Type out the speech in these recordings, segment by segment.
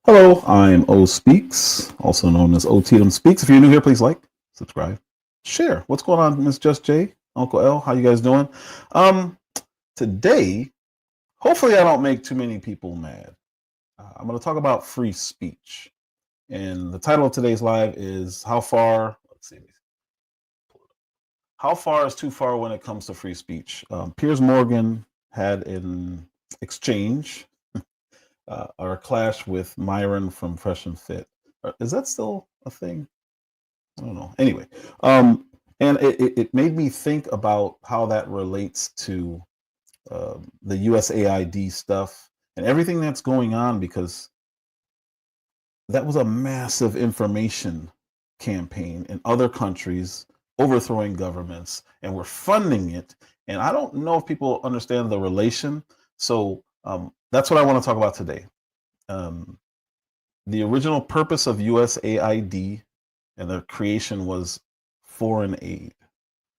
Hello, I'm O Speaks, also known as O Tatum Speaks. If you're new here, please like, subscribe, share. What's going on, Miss Just J, Uncle L? How you guys doing? Um, Today, hopefully, I don't make too many people mad. I'm going to talk about free speech, and the title of today's live is "How far?" Let's see. How far is too far when it comes to free speech? Piers Morgan had an exchange or a clash with Myron from Fresh and Fit. Is that still a thing? I don't know. Anyway, um, and it made me think about how that relates to the USAID stuff and everything that's going on, because that was a massive information campaign in other countries overthrowing governments, and we're funding it. And I don't know if people understand the relation. So that's what I want to talk about today. Um, the original purpose of USAID and their creation was foreign aid,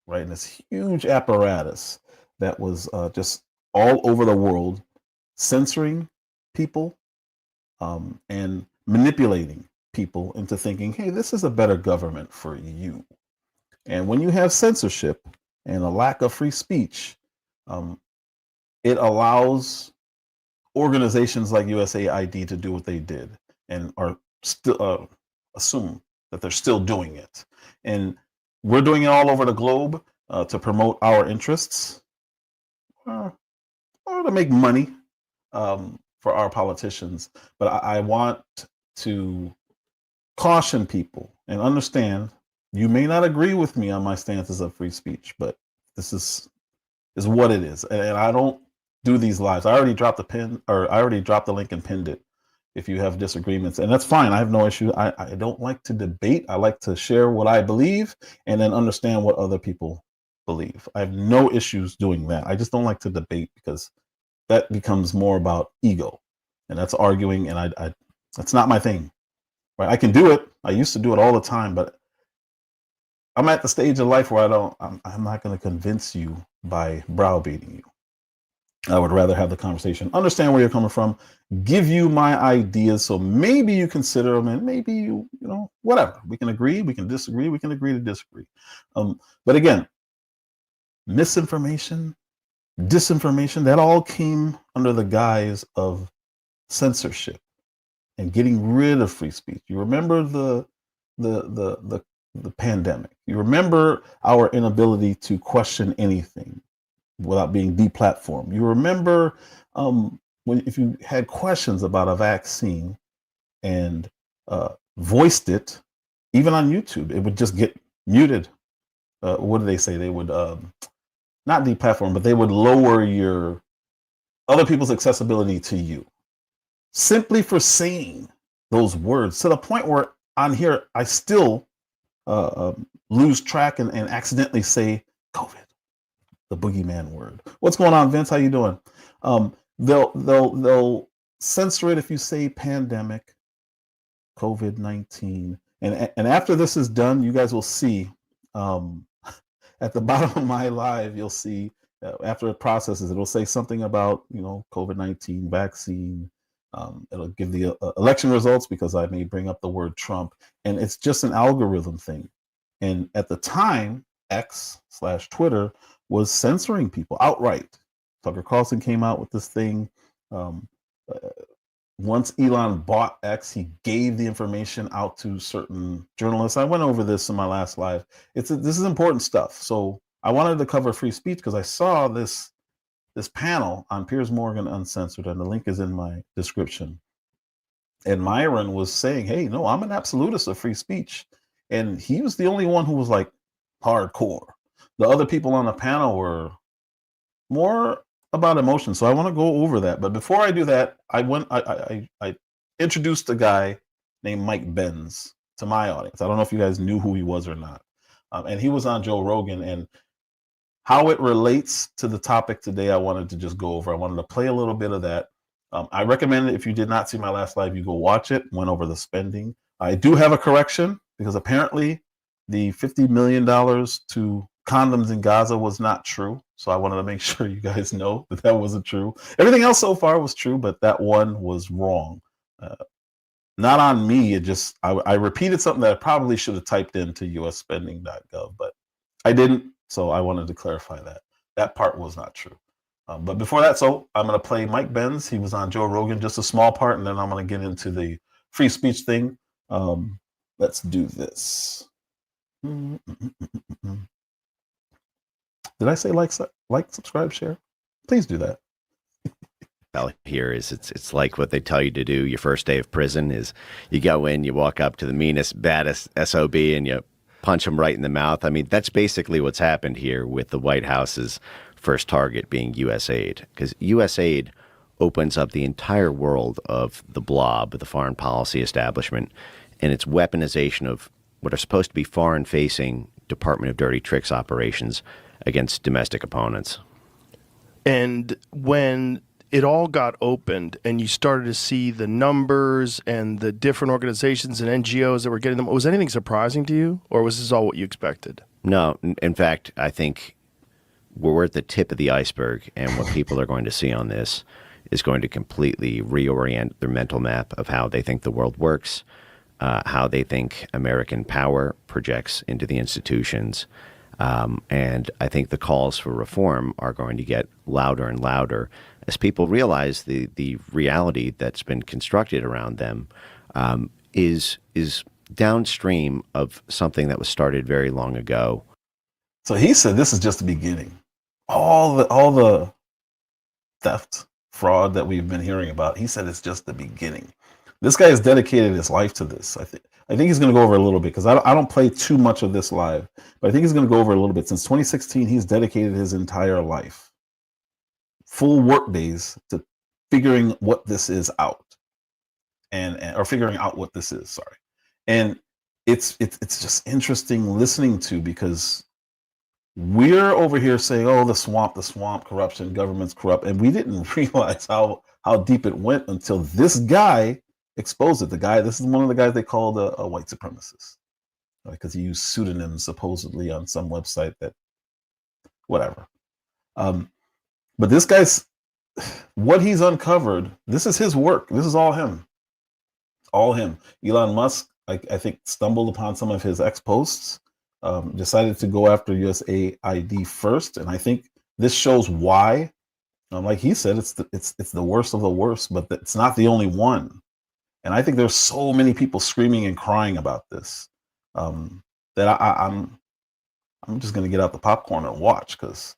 right? And this huge apparatus that was just all over the world, censoring people and manipulating people into thinking, hey, this is a better government for you. And when you have censorship and a lack of free speech, it allows organizations like USAID to do what they did and are still assume that they're still doing it. And we're doing it all over the globe to promote our interests or to make money for our politicians. But I want to caution people and understand you may not agree with me on my stances of free speech, but this is what it is. And I don't do these lives. I already dropped the link and pinned it if you have disagreements, and that's fine. I have no issue. I don't like to debate. I like to share what I believe and then understand what other people believe. I have no issues doing that. I just don't like to debate because that becomes more about ego, and that's arguing, and I that's not my thing. Right? I can do it. I used to do it all the time, but I'm at the stage of life where I'm not going to convince you by browbeating you. I would rather have the conversation, understand where you're coming from, give you my ideas, so maybe you consider them, and maybe you know, whatever. We can agree, we can disagree, we can agree to disagree. But again, misinformation, disinformation, that all came under the guise of censorship and getting rid of free speech. You remember the pandemic. You remember our inability to question anything without being deplatformed. You remember if you had questions about a vaccine and voiced it, even on YouTube, it would just get muted. What do they say? They would not deplatform, but they would lower your other people's accessibility to you simply for saying those words, to the point where on here I still lose track and accidentally say COVID, the boogeyman word. What's going on, Vince? How you doing? They'll censor it if you say pandemic, COVID-19, and after this is done, you guys will see at the bottom of my live, you'll see after it processes, it'll say something about, you know, COVID-19 vaccine. It'll give the election results because I may bring up the word Trump, and it's just an algorithm thing. And at the time, X/Twitter was censoring people outright. Tucker Carlson came out with this thing. Once Elon bought X, he gave the information out to certain journalists. I went over this in my last live. This is important stuff. So I wanted to cover free speech because I saw this panel on Piers Morgan Uncensored, and the link is in my description. And Myron was saying, hey, no, I'm an absolutist of free speech. And he was the only one who was like hardcore. The other people on the panel were more about emotion. So I want to go over that. But before I do that, I introduced a guy named Mike Benz to my audience. I don't know if you guys knew who he was or not. And he was on Joe Rogan, and how it relates to the topic today, I wanted to just go over. I wanted to play a little bit of that. I recommend it. If you did not see my last live, you go watch it. Went over the spending. I do have a correction because apparently the $50 million to condoms in Gaza was not true. So I wanted to make sure you guys know that wasn't true. Everything else so far was true, but that one was wrong. Not on me. It just, I repeated something that I probably should have typed into usspending.gov, but I didn't. So I wanted to clarify that. That part was not true. But before that, so I'm going to play Mike Benz. He was on Joe Rogan, just a small part, and then I'm going to get into the free speech thing. Let's do this. Did I say like, subscribe, share? Please do that. Here is it's like what they tell you to do your first day of prison is you go in, you walk up to the meanest, baddest SOB and you punch them right in the mouth. I mean, that's basically what's happened here with the White House's first target being USAID, because USAID opens up the entire world of the blob, the foreign policy establishment, and its weaponization of what are supposed to be foreign-facing Department of Dirty Tricks operations against domestic opponents. And when it all got opened and you started to see the numbers and the different organizations and NGOs that were getting them, was anything surprising to you, or was this all what you expected? No. In fact, I think we're at the tip of the iceberg, and what people are going to see on this is going to completely reorient their mental map of how they think the world works, how they think American power projects into the institutions. And I think the calls for reform are going to get louder and louder as people realize the reality that's been constructed around them is downstream of something that was started very long ago. So he said this is just the beginning. All the theft, fraud that we've been hearing about, he said it's just the beginning. This guy has dedicated his life to this. I think he's going to go over a little bit because I don't play too much of this live, but I think he's going to go over a little bit. Since 2016, he's dedicated his entire life, full work days, to figuring what this is out, or figuring out what this is. Sorry, and it's just interesting listening to, because we're over here saying, "Oh, the swamp, corruption, government's corrupt," and we didn't realize how deep it went until this guy exposed it. This is one of the guys they called a white supremacist, because he used pseudonyms supposedly on some website that, whatever. But this guy's, what he's uncovered, this is his work. This is all him. All him. Elon Musk, I think, stumbled upon some of his ex-posts, decided to go after USAID first, and I think this shows why. Like he said, it's the worst of the worst, but it's not the only one. And I think there's so many people screaming and crying about this that I'm just going to get out the popcorn and watch, because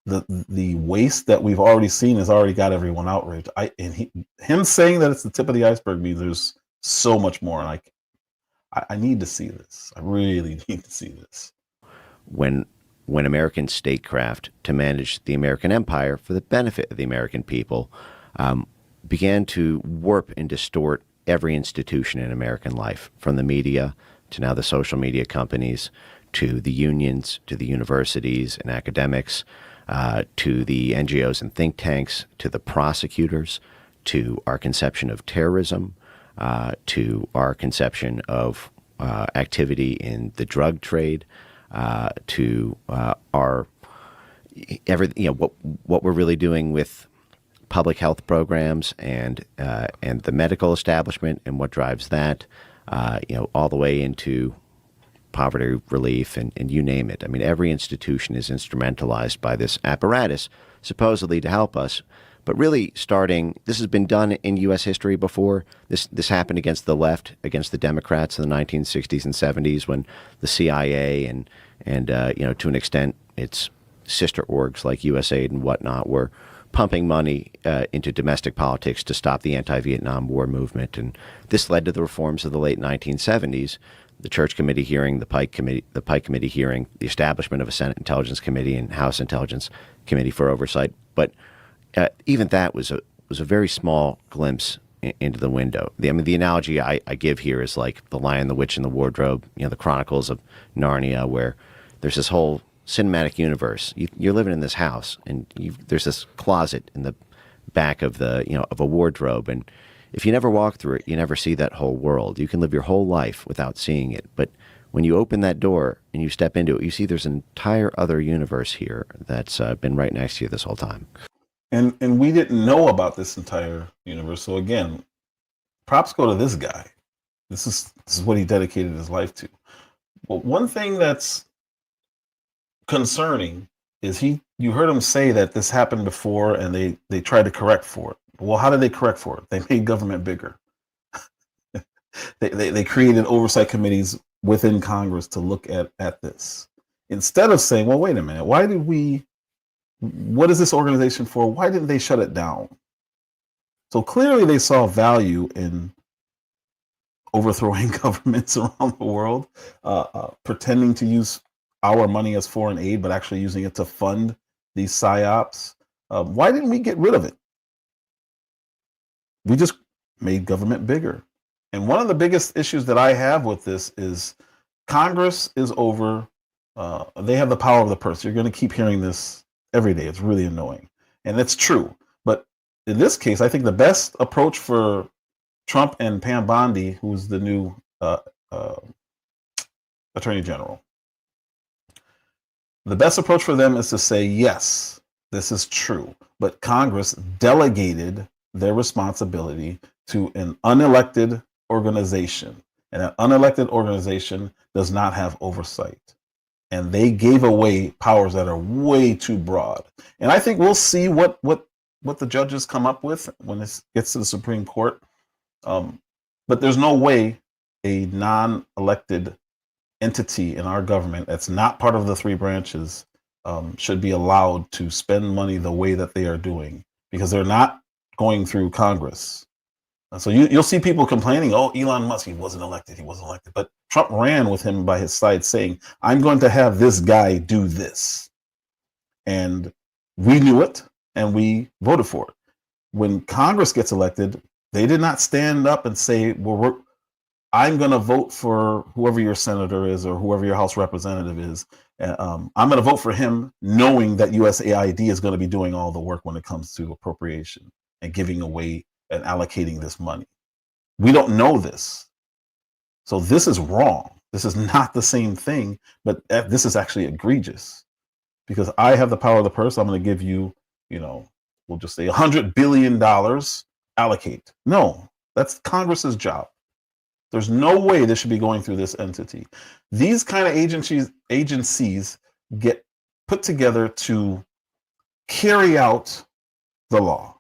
the waste that we've already seen has already got everyone outraged. Him saying that it's the tip of the iceberg means there's so much more, and I need to see this. I really need to see this. When American statecraft, to manage the American empire for the benefit of the American people, began to warp and distort every institution in American life, from the media to now the social media companies, to the unions, to the universities and academics, to the NGOs and think tanks, to the prosecutors, to our conception of terrorism, to our conception of activity in the drug trade, to what we're really doing with public health programs and the medical establishment and what drives that, all the way into poverty relief and you name it. I mean, every institution is instrumentalized by this apparatus, supposedly to help us. But really, this has been done in U.S. history before. This happened against the left, against the Democrats in the 1960s and 70s, when the CIA and to an extent its sister orgs like USAID and whatnot were pumping money into domestic politics to stop the anti-Vietnam War movement. And this led to the reforms of the late 1970s, the Church Committee hearing, the Pike Committee hearing, the establishment of a Senate Intelligence Committee and House Intelligence Committee for oversight. But even that was a very small glimpse into the window. The analogy I give here is like The Lion, the Witch, and the Wardrobe, the Chronicles of Narnia, where there's this whole cinematic universe. You're living in this house, and there's this closet in the back of of a wardrobe, and if you never walk through it, you never see that whole world. You can live your whole life without seeing it, but when you open that door and you step into it, you see there's an entire other universe here that's been right next to you this whole time. And we didn't know about this entire universe. So again, props go to this guy. This is what he dedicated his life to. But one thing that's concerning is you heard him say that this happened before and they tried to correct for it. Well, how did they correct for it? They made government bigger. They created oversight committees within Congress to look at this. Instead of saying, well, wait a minute, what is this organization for? Why didn't they shut it down? So clearly they saw value in overthrowing governments around the world, pretending to use our money as foreign aid, but actually using it to fund these psyops. Why didn't we get rid of it? We just made government bigger. And one of the biggest issues that I have with this is Congress is over. They have the power of the purse. You're going to keep hearing this every day. It's really annoying. And it's true. But in this case, I think the best approach for Trump and Pam Bondi, who's the new Attorney General, the best approach for them is to say, yes, this is true. But Congress delegated their responsibility to an unelected organization. And an unelected organization does not have oversight. And they gave away powers that are way too broad. And I think we'll see what the judges come up with when this gets to the Supreme Court. But there's no way a non-elected entity in our government that's not part of the three branches should be allowed to spend money the way that they are doing, because they're not going through Congress. So you'll see people complaining, oh, Elon Musk, he wasn't elected. But Trump ran with him by his side saying, I'm going to have this guy do this. And we knew it and we voted for it. When Congress gets elected, they did not stand up and say, well, I'm going to vote for whoever your senator is or whoever your House representative is. I'm going to vote for him knowing that USAID is going to be doing all the work when it comes to appropriation and giving away and allocating this money. We don't know this. So this is wrong. This is not the same thing, but this is actually egregious, because I have the power of the purse. I'm going to give you, we'll just say $100 billion allocate. No, that's Congress's job. There's no way this should be going through this entity. These kind of agencies get put together to carry out the law,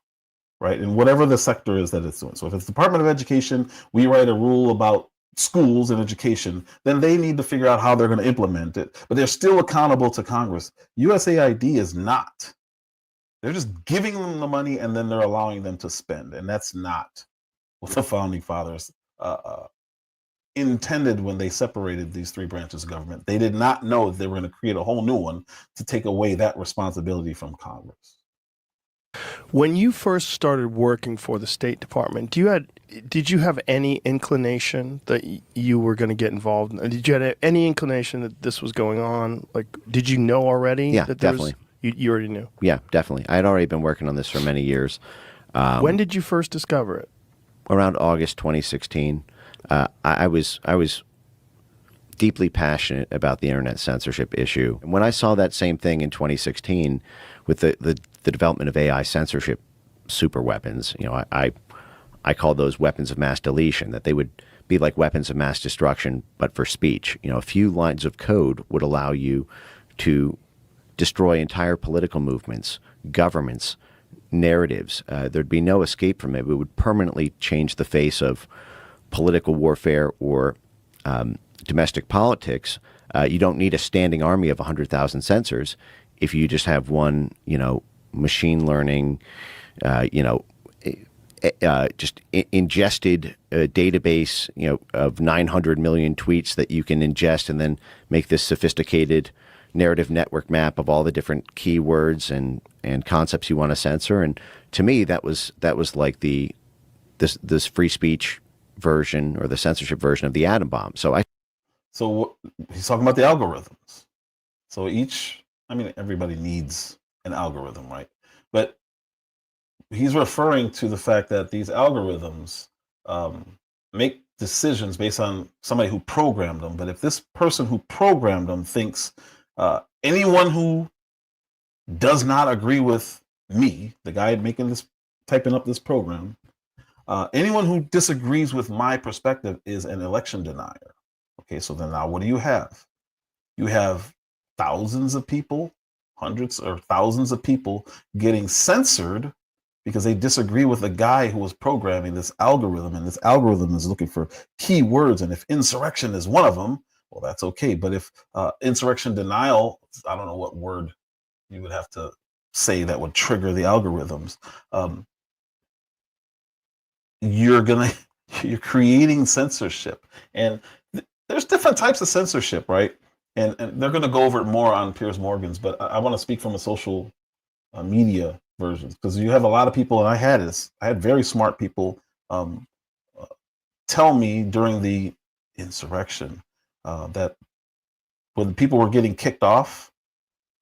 right? And whatever the sector is that it's doing. So if it's Department of Education, we write a rule about schools and education, then they need to figure out how they're going to implement it. But they're still accountable to Congress. USAID is not. They're just giving them the money and then they're allowing them to spend. And that's not what the founding fathers intended when they separated these three branches of government. They did not know that they were going to create a whole new one to take away that responsibility from Congress. When you first started working for the State Department, did you have any inclination that you were going to get involved? Did you have any inclination that this was going on? Like, did you know already? Yeah, that definitely. You already knew? Yeah, definitely. I had already been working on this for many years. When did you first discover it? Around August 2016. I was deeply passionate about the internet censorship issue. And when I saw that same thing in 2016 with the development of AI censorship super weapons, I call those weapons of mass deletion, that they would be like weapons of mass destruction, but for speech. A few lines of code would allow you to destroy entire political movements, governments, narratives. There'd be no escape from it. It would permanently change the face of political warfare or domestic politics. You don't need a standing army of 100,000 censors if you just have one, machine learning, just ingested database, of 900 million tweets that you can ingest and then make this sophisticated narrative network map of all the different keywords and concepts you want to censor. And to me, that was like this free speech version or the censorship version of the atom bomb. So he's talking about the algorithms. So everybody needs an algorithm, right? But he's referring to the fact that these algorithms make decisions based on somebody who programmed them. But if this person who programmed them thinks anyone who does not agree with me, the guy typing up this program, Anyone who disagrees with my perspective is an election denier. Okay, so then now what do you have? You have thousands of people, hundreds or thousands of people getting censored because they disagree with the guy who was programming this algorithm, and this algorithm is looking for keywords, and if insurrection is one of them, well, that's okay. But if insurrection denial, I don't know what word you would have to say that would trigger the algorithms. You're creating censorship, and there's different types of censorship, right? And they're gonna go over it more on Piers Morgan's, but I want to speak from a social media version, because you have a lot of people, and I had very smart people um, tell me during the insurrection that when people were getting kicked off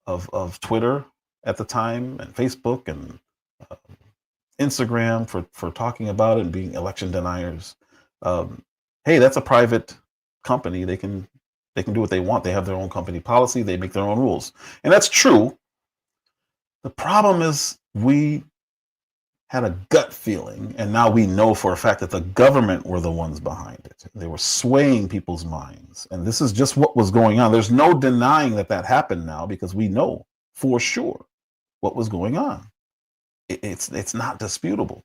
of Twitter at the time, and Facebook, and uh, Instagram for talking about it and being election deniers. Hey, that's a private company. They can do what they want. They have their own company policy. They make their own rules, and that's true. The problem is we had a gut feeling, and now we know for a fact that the government were the ones behind it. They were swaying people's minds, and this is just what was going on. There's no denying that that happened now, because we know for sure what was going on. It's not disputable.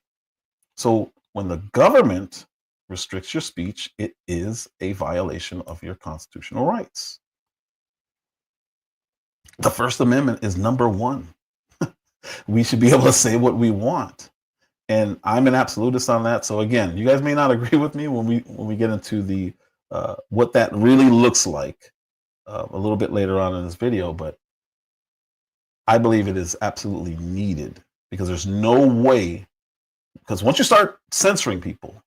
So when the government restricts your speech, it is a violation of your constitutional rights. The First Amendment is number one. We should be able to say what we want. And I'm an absolutist on that. So again, you guys may not agree with me when we get into the what that really looks like a little bit later on in this video, but I believe it is absolutely needed, because there's no way, because once you start censoring people,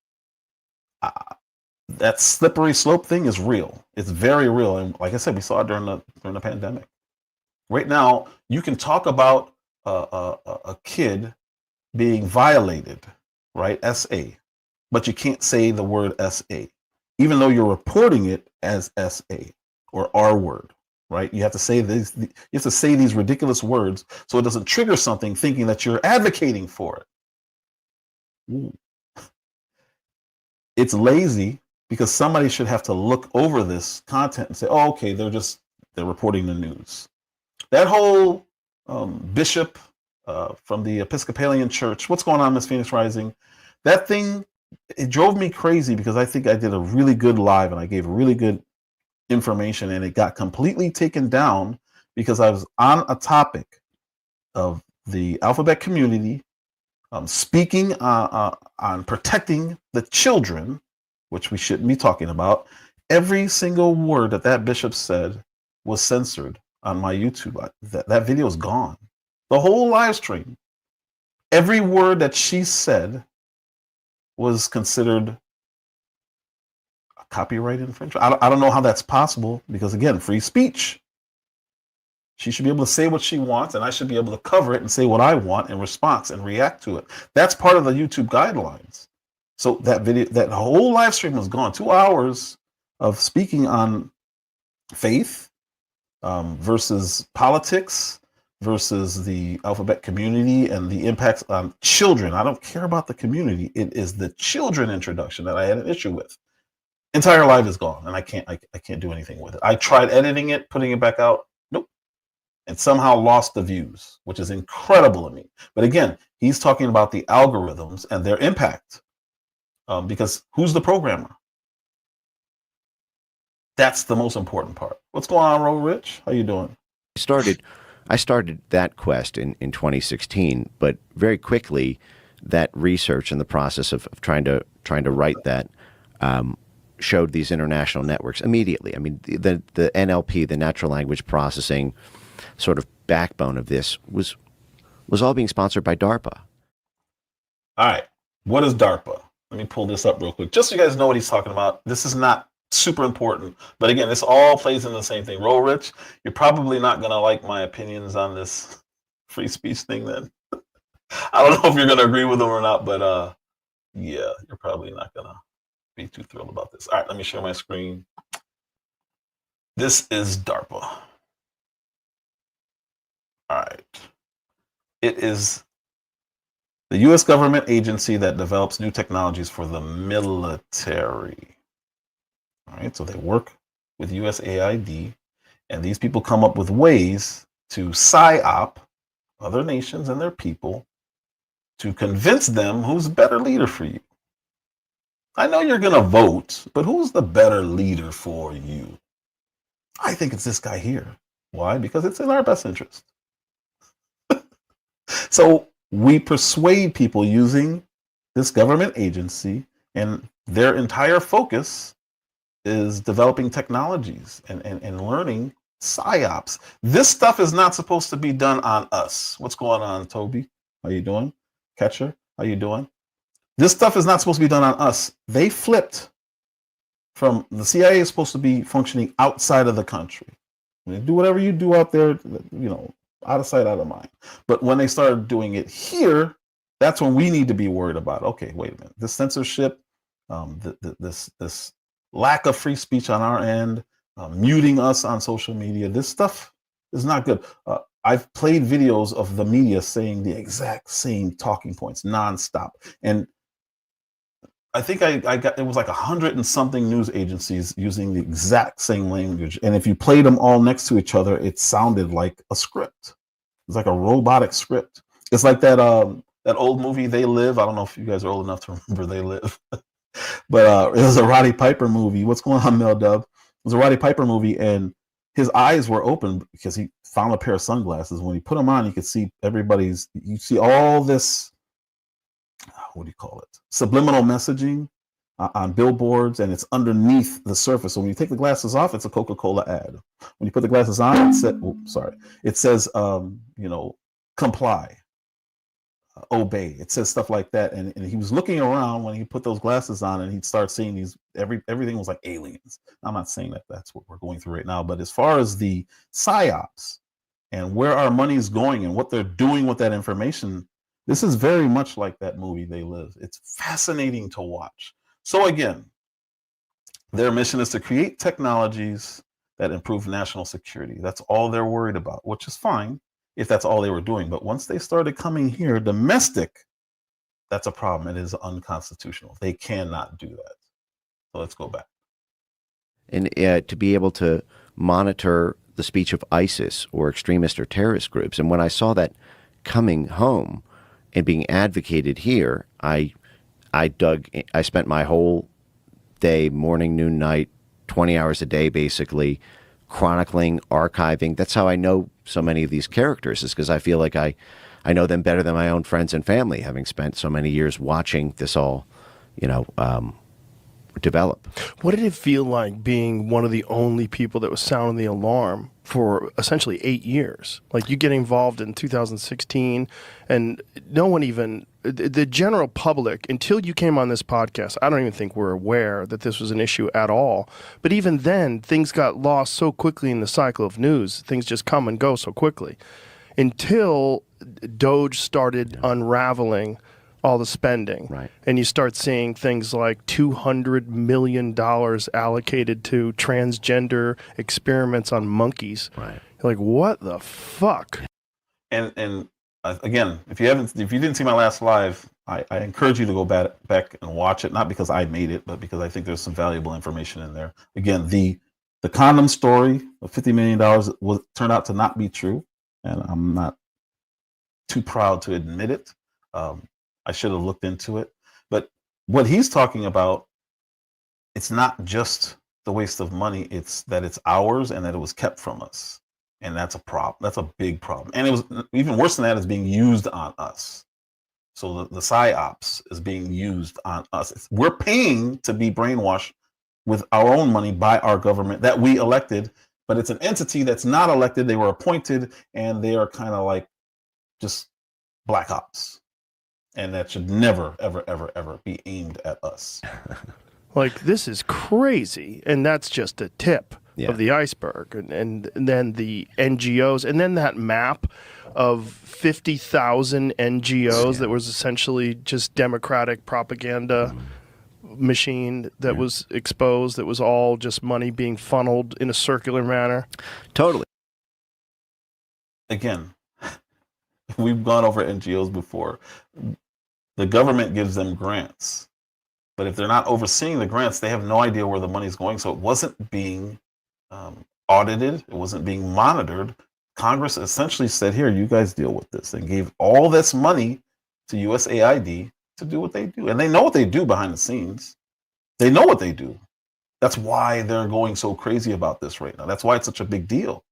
that slippery slope thing is real. It's very real. And like I said, we saw it during the pandemic. Right now, you can talk about a kid being violated, right? SA, but you can't say the word SA, even though you're reporting it as SA or R word, right? You have to say this. You have to say these ridiculous words so it doesn't trigger something, thinking that you're advocating for it. Ooh. It's lazy, because somebody should have to look over this content and say, "Oh, okay, they're reporting the news." That whole bishop from the Episcopalian Church, what's going on, Miss Phoenix Rising? That thing, it drove me crazy, because I think I did a really good live and I gave really good information, and it got completely taken down because I was on a topic of the alphabet community, speaking on protecting the children, which we shouldn't be talking about. Every single word that bishop said was censored on my YouTube. That video is gone. The whole live stream, every word that she said was considered a copyright infringement. I don't know how that's possible, because again, free speech. She should be able to say what she wants, and I should be able to cover it and say what I want in response and react to it. That's part of the YouTube guidelines. So that video, that whole live stream was gone. 2 hours of speaking on faith versus politics versus the alphabet community and the impacts on children. I don't care about the community. It is the children introduction that I had an issue with. Entire live is gone, and I can't do anything with it. I tried editing it, putting it back out. Nope. And somehow lost the views, which is incredible to me. But again, he's talking about the algorithms and their impact, because who's the programmer? That's the most important part. What's going on, Ro Rich? How you doing? I started that quest in 2016, but very quickly that research and the process of trying to write that showed these international networks immediately. I mean, the NLP, the natural language processing sort of backbone of this was all being sponsored by DARPA. All right. What is DARPA? Let me pull this up real quick, just so you guys know what he's talking about. This is not super important, but again, this all plays in the same thing. Roll Rich, you're probably not going to like my opinions on this free speech thing then. I don't know if you're going to agree with them or not, but yeah, you're probably not going to be too thrilled about this. All right, let me share my screen. This is DARPA. All right. It is the U.S. government agency that develops new technologies for the military. All right, so they work with USAID, and these people come up with ways to psyop other nations and their people to convince them who's a better leader for you. I know you're going to vote, but who's the better leader for you? I think it's this guy here. Why? Because it's in our best interest. So we persuade people using this government agency, and their entire focus is developing technologies and learning psyops. This stuff is not supposed to be done on us. What's going on, Toby? How you doing? Catcher, how you doing? This stuff is not supposed to be done on us. They flipped from the CIA is supposed to be functioning outside of the country. Do whatever you do out there, out of sight, out of mind. But when they started doing it here, that's when we need to be worried about, okay, wait a minute, this censorship, this lack of free speech on our end, muting us on social media, this stuff is not good. I've played videos of the media saying the exact same talking points nonstop. And I think I got, it was like 100 and something news agencies using the exact same language. And if you played them all next to each other, it sounded like a script. It's like a robotic script. It's like that old movie, They Live. I don't know if you guys are old enough to remember They Live. But it was a Roddy Piper movie. What's going on, Mel Dub? It was a Roddy Piper movie, and his eyes were open because he found a pair of sunglasses. When he put them on, you could see you see all this, what do you call it? Subliminal messaging on billboards, and it's underneath the surface. So when you take the glasses off, it's a Coca-Cola ad. When you put the glasses on, it says, comply, obey. It says stuff like that. And he was looking around when he put those glasses on, and he'd start seeing these, everything was like aliens. I'm not saying that that's what we're going through right now, but as far as the psyops and where our money is going and what they're doing with that information, this is very much like that movie, They Live. It's fascinating to watch. So again, their mission is to create technologies that improve national security. That's all they're worried about, which is fine if that's all they were doing. But once they started coming here domestic, that's a problem. It is unconstitutional. They cannot do that. So let's go back. And to be able to monitor the speech of ISIS or extremist or terrorist groups. And when I saw that coming home and being advocated here, I spent my whole day, morning, noon, night, 20 hours a day, basically, chronicling, archiving. That's how I know so many of these characters, is because I feel like I know them better than my own friends and family, having spent so many years watching this all, develop. What did it feel like being one of the only people that was sounding the alarm for essentially 8 years? Like, you get involved in 2016, and no one even, the general public, until you came on this podcast, I don't even think we're aware that this was an issue at all. But even then, things got lost so quickly in the cycle of news. Things just come and go so quickly. Until Doge started unraveling all the spending. Right. And you start seeing things like $200 million allocated to transgender experiments on monkeys. Right. You're like, what the fuck? And again, if you didn't see my last live, I encourage you to go back and watch it, not because I made it, but because I think there's some valuable information in there. Again, the condom story of $50 million turned out to not be true, and I'm not too proud to admit it. I should have looked into it. But what he's talking about, it's not just the waste of money, it's that it's ours and that it was kept from us. And that's a problem. That's a big problem. And it was even worse than that, is being used on us. So the psyops is being used on us. We're paying to be brainwashed with our own money by our government that we elected, but it's an entity that's not elected. They were appointed, and they are kind of like just black ops. And that should never, ever, ever, ever be aimed at us. Like, this is crazy. And that's just a tip of the iceberg. And then the NGOs, and then that map of 50,000 NGOs that was essentially just Democratic propaganda machine that was exposed, that was all just money being funneled in a circular manner. Totally. Again, we've gone over NGOs before. The government gives them grants. But if they're not overseeing the grants, they have no idea where the money's going. So it wasn't being audited. It wasn't being monitored. Congress essentially said, here, you guys deal with this, and gave all this money to USAID to do what they do. And they know what they do behind the scenes. They know what they do. That's why they're going so crazy about this right now. That's why it's such a big deal.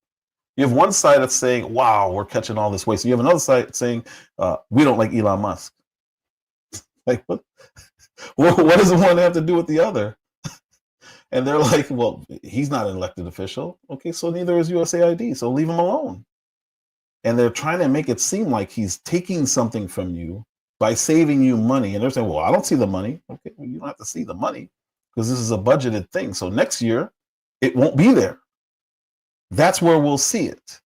You have one side that's saying, wow, we're catching all this waste. You have another side saying, we don't like Elon Musk. Like, what does one have to do with the other? And they're like, well, he's not an elected official. Okay, so neither is USAID. So leave him alone. And they're trying to make it seem like he's taking something from you by saving you money. And they're saying, well, I don't see the money. Okay, well, you don't have to see the money because this is a budgeted thing. So next year, it won't be there. That's where we'll see it.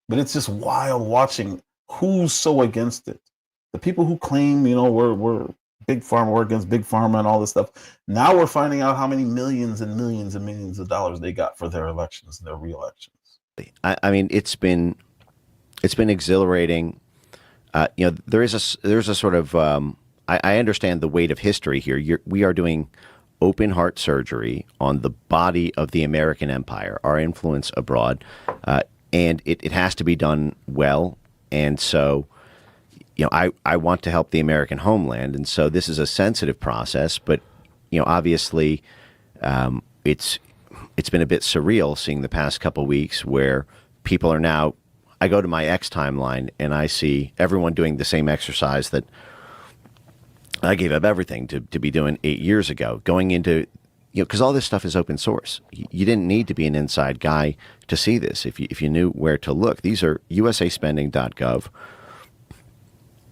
But it's just wild watching who's so against it. The people who claim, you know, we're big pharma, we're against big pharma and all this stuff. Now we're finding out how many millions and millions and millions of dollars they got for their elections and their re-elections. I mean, it's been exhilarating. You know, there's a sort of I understand the weight of history here. We are doing open heart surgery on the body of the American empire, our influence abroad, and it has to be done well. And so, you know, I want to help the American homeland, and so this is a sensitive process. But you know, obviously, it's been a bit surreal seeing the past couple weeks where people are now. I go to my X timeline and I see everyone doing the same exercise that I gave up everything to be doing 8 years ago, going into, you know, because all this stuff is open source. You didn't need to be an inside guy to see this if you knew where to look. These are usaspending.gov.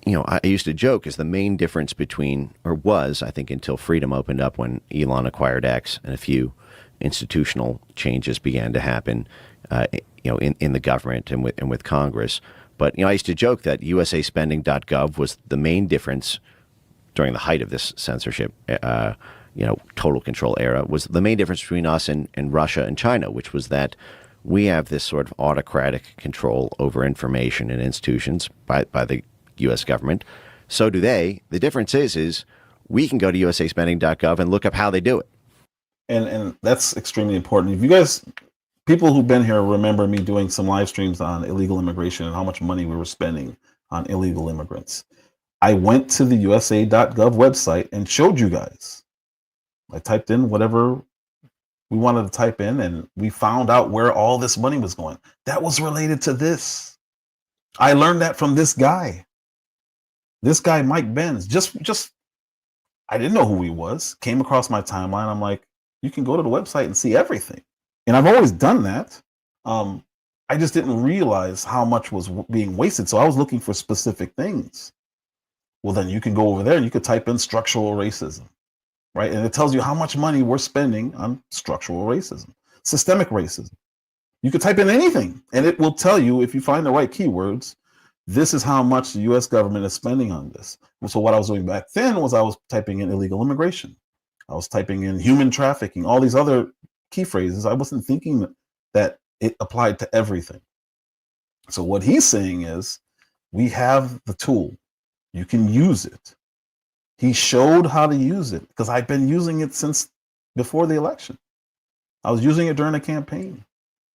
You know, I used to joke is the main difference between, or was, I think, until freedom opened up when Elon acquired X and a few institutional changes began to happen, you know, in the government and with Congress. But, you know, I used to joke that usaspending.gov was the main difference during the height of this censorship, you know, total control era, was the main difference between us and Russia and China, which was that we have this sort of autocratic control over information and institutions by the U.S. government. So do they. The difference is we can go to usaspending.gov and look up how they do it. And that's extremely important. If you guys, people who've been here remember me doing some live streams on illegal immigration and how much money we were spending on illegal immigrants. I went to the USA.gov website and showed you guys. I typed in whatever we wanted to type in, and we found out where all this money was going. That was related to this. I learned that from this guy. This guy, Mike Benz, just I didn't know who he was. Came across my timeline. I'm like, you can go to the website and see everything. And I've always done that. I just didn't realize how much was being wasted. So I was looking for specific things. Well, then you can go over there and you could type in structural racism, right? And it tells you how much money we're spending on structural racism, systemic racism. You could type in anything and it will tell you, if you find the right keywords, this is how much the US government is spending on this. So what I was doing back then was I was typing in illegal immigration. I was typing in human trafficking, all these other key phrases. I wasn't thinking that it applied to everything. So what he's saying is, we have the tool. You can use it. He showed how to use it because I've been using it since before the election. I was using it during the campaign.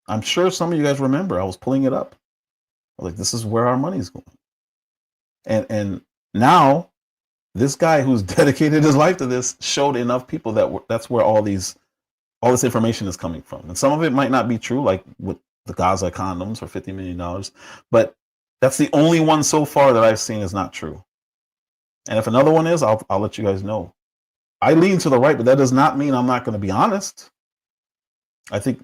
I'm sure some of you guys remember I was pulling it up. I was like, this is where our money's going. And now this guy who's dedicated his life to this showed enough people that that's where all this information is coming from. And some of it might not be true, like with the Gaza condoms for $50 million, but that's the only one so far that I've seen is not true. And if another one is, I'll let you guys know. I lean to the right, but that does not mean I'm not going to be honest. I think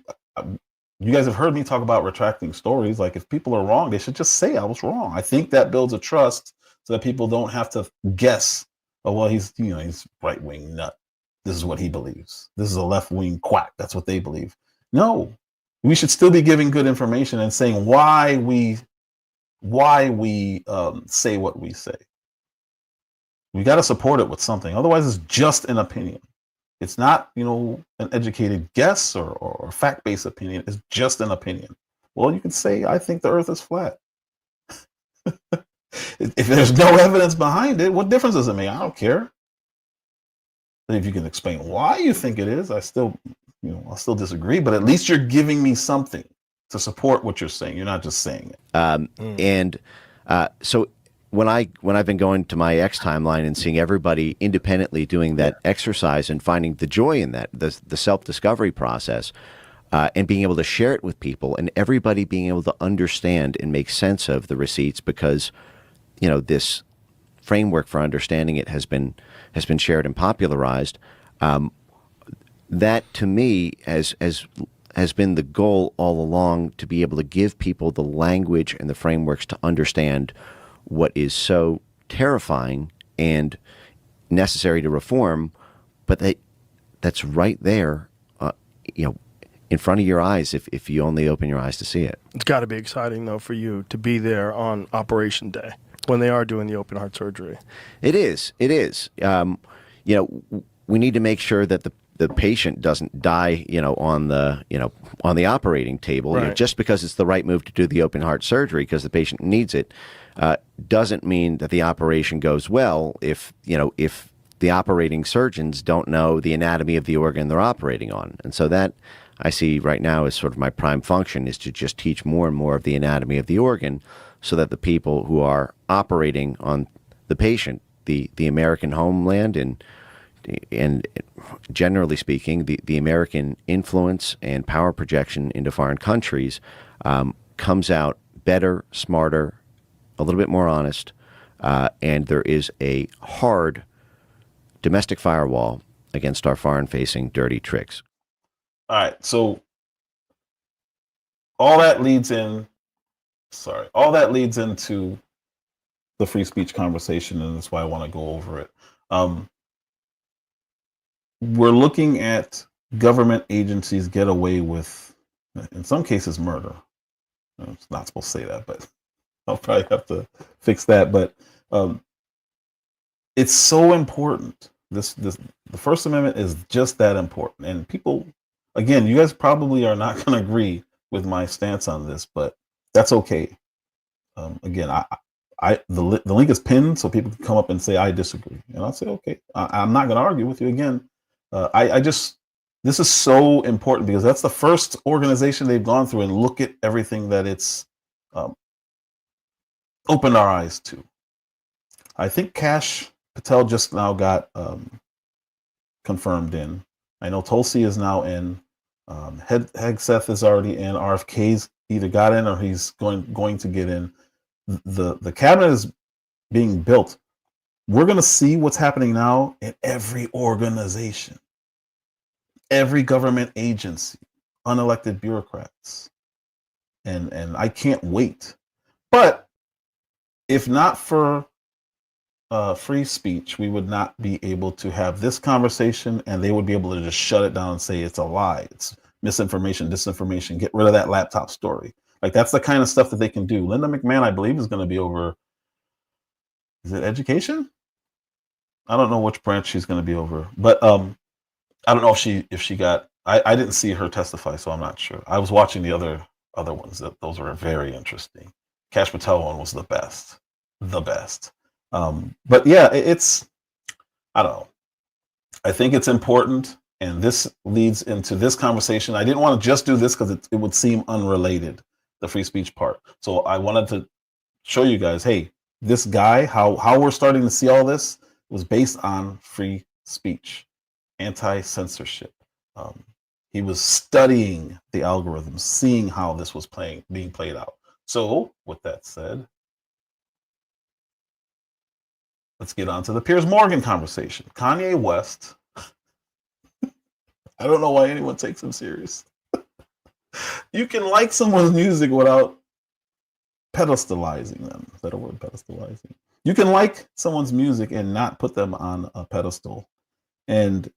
you guys have heard me talk about retracting stories. Like, if people are wrong, they should just say I was wrong. I think that builds a trust so that people don't have to guess, oh, well, he's right-wing nut. This is what he believes. This is a left-wing quack. That's what they believe. No, we should still be giving good information and saying why we say what we say. We got to support it with something. Otherwise, it's just an opinion. It's not, an educated guess or fact-based opinion. It's just an opinion. Well, you can say, I think the earth is flat. If there's no evidence behind it, what difference does it make? I don't care. And if you can explain why you think it is, I'll still disagree, but at least you're giving me something to support what you're saying. You're not just saying it. And so when I've been going to my X timeline and seeing everybody independently doing that exercise and finding the joy in that, the self-discovery process, and being able to share it with people, and everybody being able to understand and make sense of the receipts, because this framework for understanding it has been shared and popularized. That to me has been the goal all along, to be able to give people the language and the frameworks to understand what is so terrifying and necessary to reform, but that's right there, in front of your eyes, if you only open your eyes to see it. It's got to be exciting, though, for you to be there on Operation Day when they are doing the open heart surgery. It is. We need to make sure that the patient doesn't die, on the operating table. Right. Just because it's the right move to do the open heart surgery because the patient needs it, doesn't mean that the operation goes well if the operating surgeons don't know the anatomy of the organ they're operating on. And so that I see right now as sort of my prime function, is to just teach more and more of the anatomy of the organ, so that the people who are operating on the patient, the American homeland, and generally speaking, the American influence and power projection into foreign countries, comes out better, smarter, a little bit more honest, and there is a hard domestic firewall against our foreign-facing dirty tricks. All right, so all that leads into the free speech conversation, and that's why I want to go over it. We're looking at government agencies get away with, in some cases, murder. I'm not supposed to say that, but I'll probably have to fix that. But it's so important. The First Amendment is just that important. And people, again, you guys probably are not going to agree with my stance on this, but that's okay. Again, the link is pinned so people can come up and say I disagree, and I'll say okay. I'm not going to argue with you again. This is so important because that's the first organization they've gone through and look at everything that it's opened our eyes to. I think Cash Patel just now got confirmed in. I know Tulsi is now in. Hegseth is already in. RFK's either got in or he's going to get in. The cabinet is being built. We're going to see what's happening now in every organization, every government agency, unelected bureaucrats, and I can't wait. But if not for free speech, we would not be able to have this conversation, and they would be able to just shut it down and say it's a lie, it's misinformation, disinformation, get rid of that laptop story. Like, that's the kind of stuff that they can do. Linda McMahon, I believe, is going to be over, is it education? I don't know which branch she's going to be over, but I don't know if she got, I didn't see her testify, so I'm not sure. I was watching the other ones. Those were very interesting. Cash Patel one was the best. But yeah, I don't know. I think it's important, and this leads into this conversation. I didn't want to just do this because it would seem unrelated, the free speech part. So I wanted to show you guys, hey, this guy, how we're starting to see all this was based on free speech, anti-censorship. He was studying the algorithms, seeing how this was being played out. So with that said, let's get on to the Piers Morgan conversation. Kanye West, I don't know why anyone takes him serious. You can like someone's music without pedestalizing them. Is that a word, pedestalizing? You can like someone's music and not put them on a pedestal. And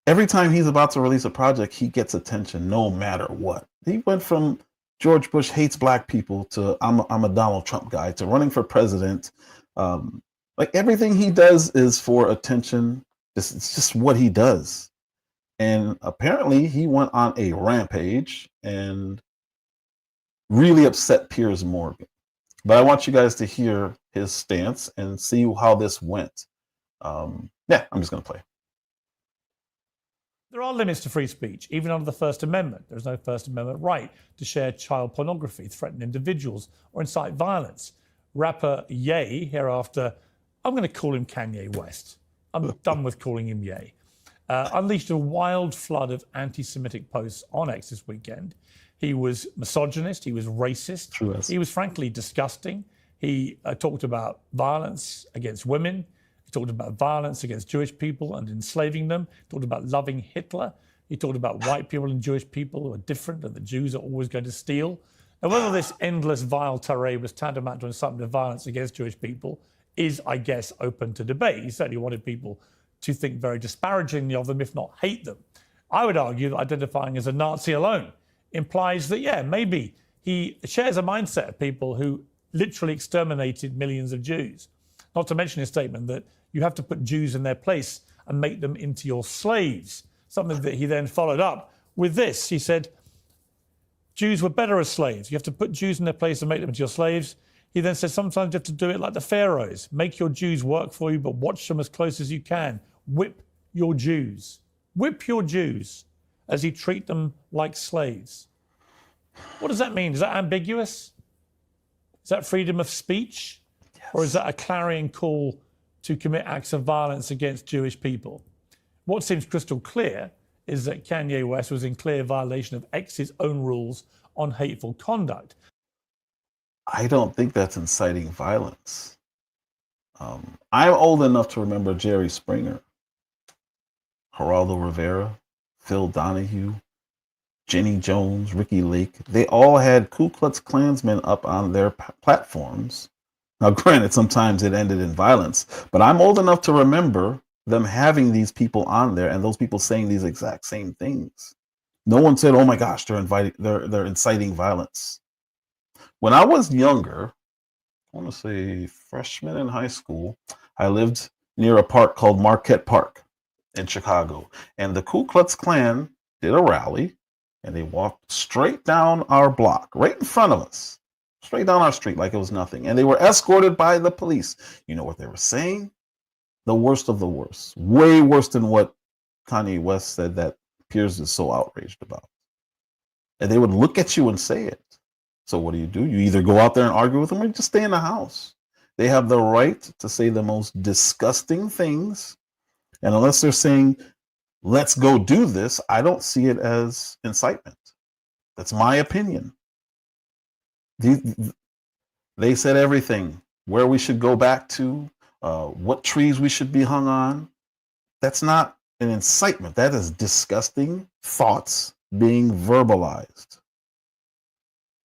every time he's about to release a project, he gets attention no matter what. He went from George Bush hates black people to I'm a Donald Trump guy to running for president. Like, everything he does is for attention. It's just what he does. And apparently he went on a rampage and really upset Piers Morgan. But I want you guys to hear his stance and see how this went. Yeah, I'm just going to play. There are limits to free speech, even under the First Amendment. There is no First Amendment right to share child pornography, threaten individuals, or incite violence. Rapper Ye, hereafter, I'm going to call him Kanye West. I'm done with calling him Ye. Unleashed a wild flood of anti-Semitic posts on X this weekend. He was misogynist, he was racist, he was frankly disgusting. He talked about violence against women. He talked about violence against Jewish people and enslaving them. He talked about loving Hitler. He talked about white people and Jewish people who are different and the Jews are always going to steal. And whether this endless vile tirade was tantamount to incitement of violence against Jewish people is, I guess, open to debate. He certainly wanted people to think very disparagingly of them, if not hate them. I would argue that identifying as a Nazi alone implies that, yeah, maybe he shares a mindset of people who literally exterminated millions of Jews. Not to mention his statement that you have to put Jews in their place and make them into your slaves, something that he then followed up with this. He said, Jews were better as slaves. You have to put Jews in their place and make them into your slaves. He then said, sometimes you have to do it like the pharaohs. Make your Jews work for you, but watch them as close as you can. Whip your Jews. Whip your Jews as you treat them like slaves. What does that mean? Is that ambiguous? Is that freedom of speech? Yes. Or is that a clarion call to commit acts of violence against Jewish people? What seems crystal clear is that Kanye West was in clear violation of X's own rules on hateful conduct. I don't think that's inciting violence. I'm old enough to remember Jerry Springer, Geraldo Rivera, Phil Donahue, Jenny Jones, Ricky Lake. They all had Ku Klux Klansmen up on their platforms. Now, granted, sometimes it ended in violence, but I'm old enough to remember them having these people on there and those people saying these exact same things. No one said, oh my gosh, they're inciting violence. When I was younger, I want to say freshman in high school, I lived near a park called Marquette Park in Chicago. And the Ku Klux Klan did a rally and they walked straight down our block, right in front of us, straight down our street like it was nothing. And they were escorted by the police. You know what they were saying? The worst of the worst, way worse than what Kanye West said that Piers is so outraged about. And they would look at you and say it. So what do? You either go out there and argue with them or you just stay in the house. They have the right to say the most disgusting things. And unless they're saying, let's go do this, I don't see it as incitement. That's my opinion. They said everything, where we should go back to, what trees we should be hung on. That's not an incitement. That is disgusting thoughts being verbalized.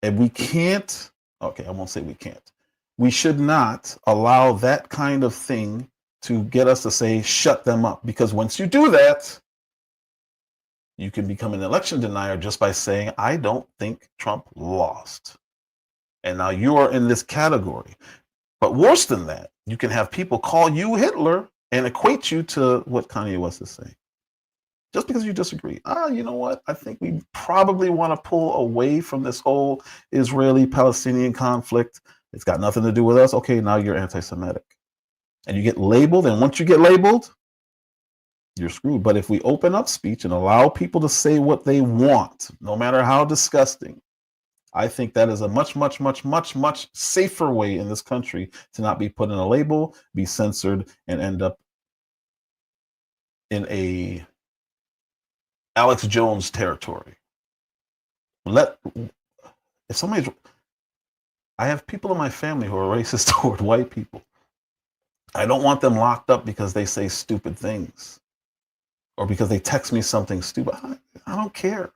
And we can't, okay, I won't say we can't. We should not allow that kind of thing to get us to say, shut them up. Because once you do that, you can become an election denier just by saying, I don't think Trump lost. And now you are in this category. But worse than that, you can have people call you Hitler and equate you to what Kanye West is saying. Just because you disagree. You know what? I think we probably want to pull away from this whole Israeli-Palestinian conflict. It's got nothing to do with us. Okay, now you're anti-Semitic. And you get labeled, and once you get labeled, you're screwed. But if we open up speech and allow people to say what they want, no matter how disgusting, I think that is a much, much, much, much, much safer way in this country to not be put in a label, be censored, and end up in a Alex Jones territory. If somebody's, I have people in my family who are racist toward white people. I don't want them locked up because they say stupid things or because they text me something stupid. I don't care.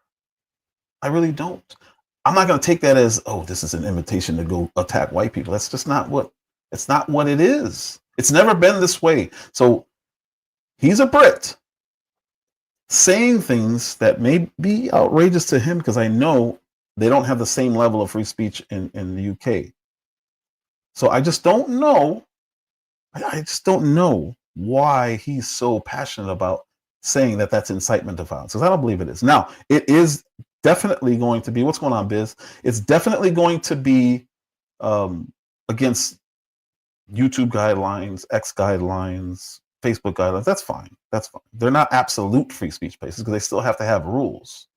I really don't. I'm not going to take that as, oh, this is an invitation to go attack white people. That's just not what, it's not what it is. It's never been this way. So he's a Brit saying things that may be outrageous to him because I know they don't have the same level of free speech in the UK. So I just don't know. I just don't know why he's so passionate about saying that that's incitement to violence, because I don't believe it is. Now, it is definitely going to be, what's going on, Biz? It's definitely going to be against YouTube guidelines, X guidelines, Facebook guidelines. That's fine. That's fine. They're not absolute free speech spaces because they still have to have rules.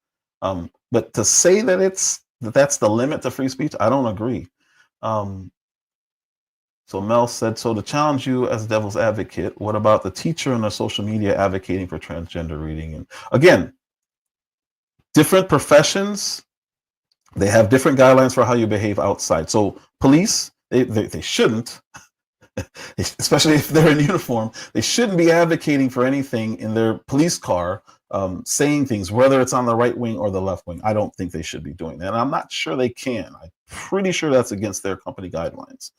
But to say that that's the limit to free speech, I don't agree. So Mel said, so to challenge you as devil's advocate, what about the teacher and the social media advocating for transgender reading? And again, different professions, they have different guidelines for how you behave outside. So police, they shouldn't, especially if they're in uniform, they shouldn't be advocating for anything in their police car, saying things, whether it's on the right wing or the left wing. I don't think they should be doing that. And I'm not sure they can. I'm pretty sure that's against their company guidelines.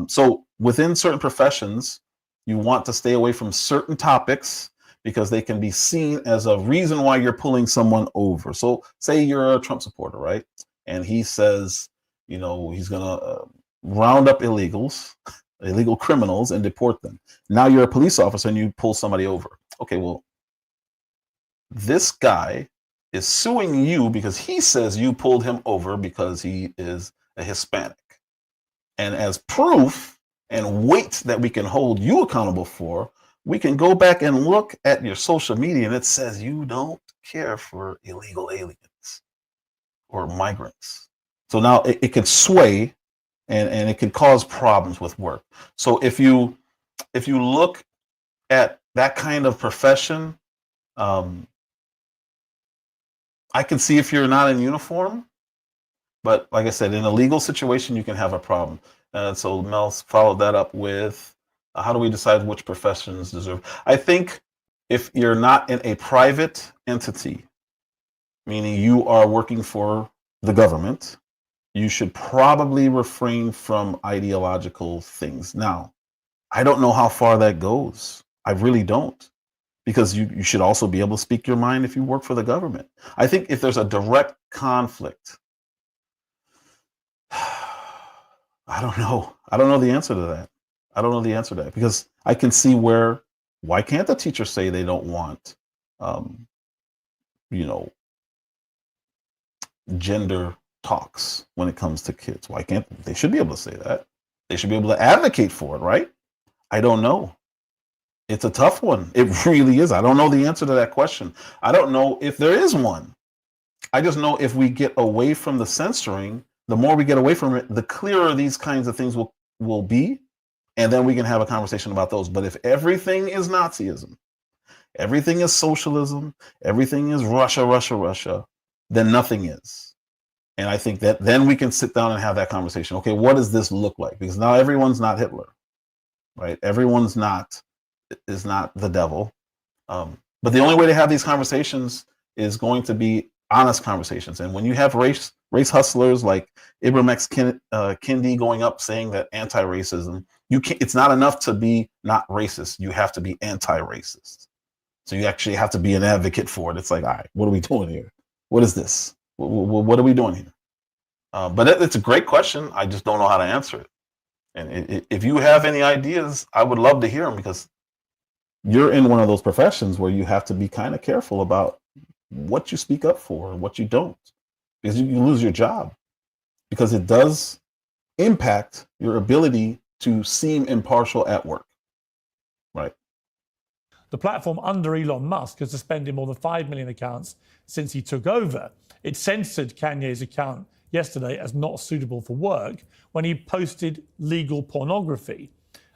So within certain professions, you want to stay away from certain topics because they can be seen as a reason why you're pulling someone over. So say you're a Trump supporter, right? And he says, you know, he's going to round up illegals, illegal criminals, and deport them. Now you're a police officer and you pull somebody over. Okay, well, this guy is suing you because he says you pulled him over because he is a Hispanic. And as proof and weight that we can hold you accountable for, we can go back and look at your social media and it says you don't care for illegal aliens or migrants. So now it could sway and it could cause problems with work. So if you look at that kind of profession, I can see if you're not in uniform, but like I said, in a legal situation, you can have a problem. And so Mel followed that up with, how do we decide which professions deserve? I think if you're not in a private entity, meaning you are working for the government, you should probably refrain from ideological things. Now, I don't know how far that goes. I really don't. Because you should also be able to speak your mind if you work for the government. I think if there's a direct conflict, I don't know. I don't know the answer to that. I don't know the answer to that because I can see why can't the teacher say they don't want, gender talks when it comes to kids? Why can't they? Should be able to say that. They should be able to advocate for it, right? I don't know. It's a tough one. It really is. I don't know the answer to that question. I don't know if there is one. I just know if we get away from the censoring, the more we get away from it, the clearer these kinds of things will be. And then we can have a conversation about those. But if everything is Nazism, everything is socialism, everything is Russia, then nothing is. And I think that then we can sit down and have that conversation. Okay, what does this look like? Because now everyone's not Hitler, right? Everyone's is not the devil. But the only way to have these conversations is going to be honest conversations. And when you have race hustlers like Ibram X. Kendi going up saying that anti-racism, it's not enough to be not racist. You have to be anti-racist. So you actually have to be an advocate for it. It's like, all right, what are we doing here? What is this? What are we doing here? But it's a great question. I just don't know how to answer it. And if you have any ideas, I would love to hear them because you're in one of those professions where you have to be kind of careful about what you speak up for and what you don't, because you lose your job, because it does impact your ability to seem impartial at work, right? The platform under Elon Musk has suspended more than 5 million accounts since he took over. It censored Kanye's account yesterday as not suitable for work when he posted legal pornography.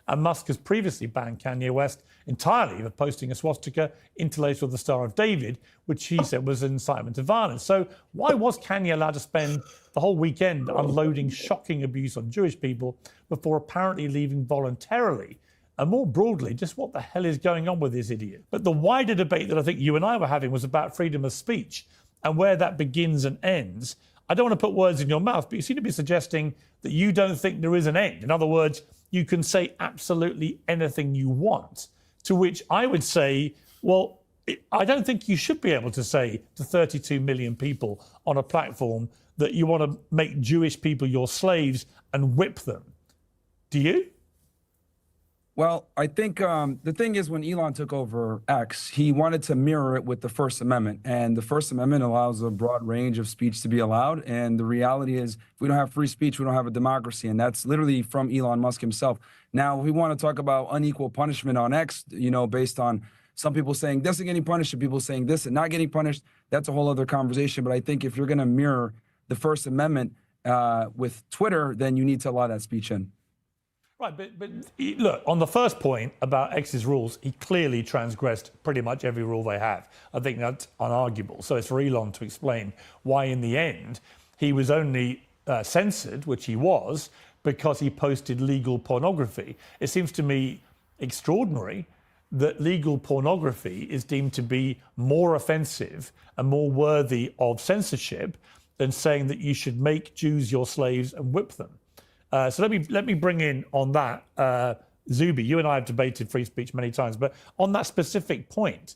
And Musk has previously banned Kanye West entirely for posting a swastika interlaced with the Star of David, which he said was an incitement to violence. So why was Kanye allowed to spend the whole weekend unloading shocking abuse on Jewish people before apparently leaving voluntarily? And more broadly, just what the hell is going on with this idiot? But the wider debate that I think you and I were having was about freedom of speech and where that begins and ends. I don't want to put words in your mouth, but you seem to be suggesting that you don't think there is an end. In other words, you can say absolutely anything you want, to which I would say, well, I don't think you should be able to say to 32 million people on a platform that you want to make Jewish people your slaves and whip them. Do you? Well, I think the thing is, when Elon took over X, he wanted to mirror it with the First Amendment. And the First Amendment allows a broad range of speech to be allowed. And the reality is, if we don't have free speech, we don't have a democracy. And that's literally from Elon Musk himself. Now, if we want to talk about unequal punishment on X, based on some people saying this and getting punished and people saying this and not getting punished, that's a whole other conversation. But I think if you're going to mirror the First Amendment with Twitter, then you need to allow that speech in. Right, but look, on the first point about X's rules, he clearly transgressed pretty much every rule they have. I think that's unarguable. So it's for Elon to explain why, in the end, he was only censored, which he was, because he posted legal pornography. It seems to me extraordinary that legal pornography is deemed to be more offensive and more worthy of censorship than saying that you should make Jews your slaves and whip them. So let me bring in on that, Zuby. You and I have debated free speech many times, but on that specific point,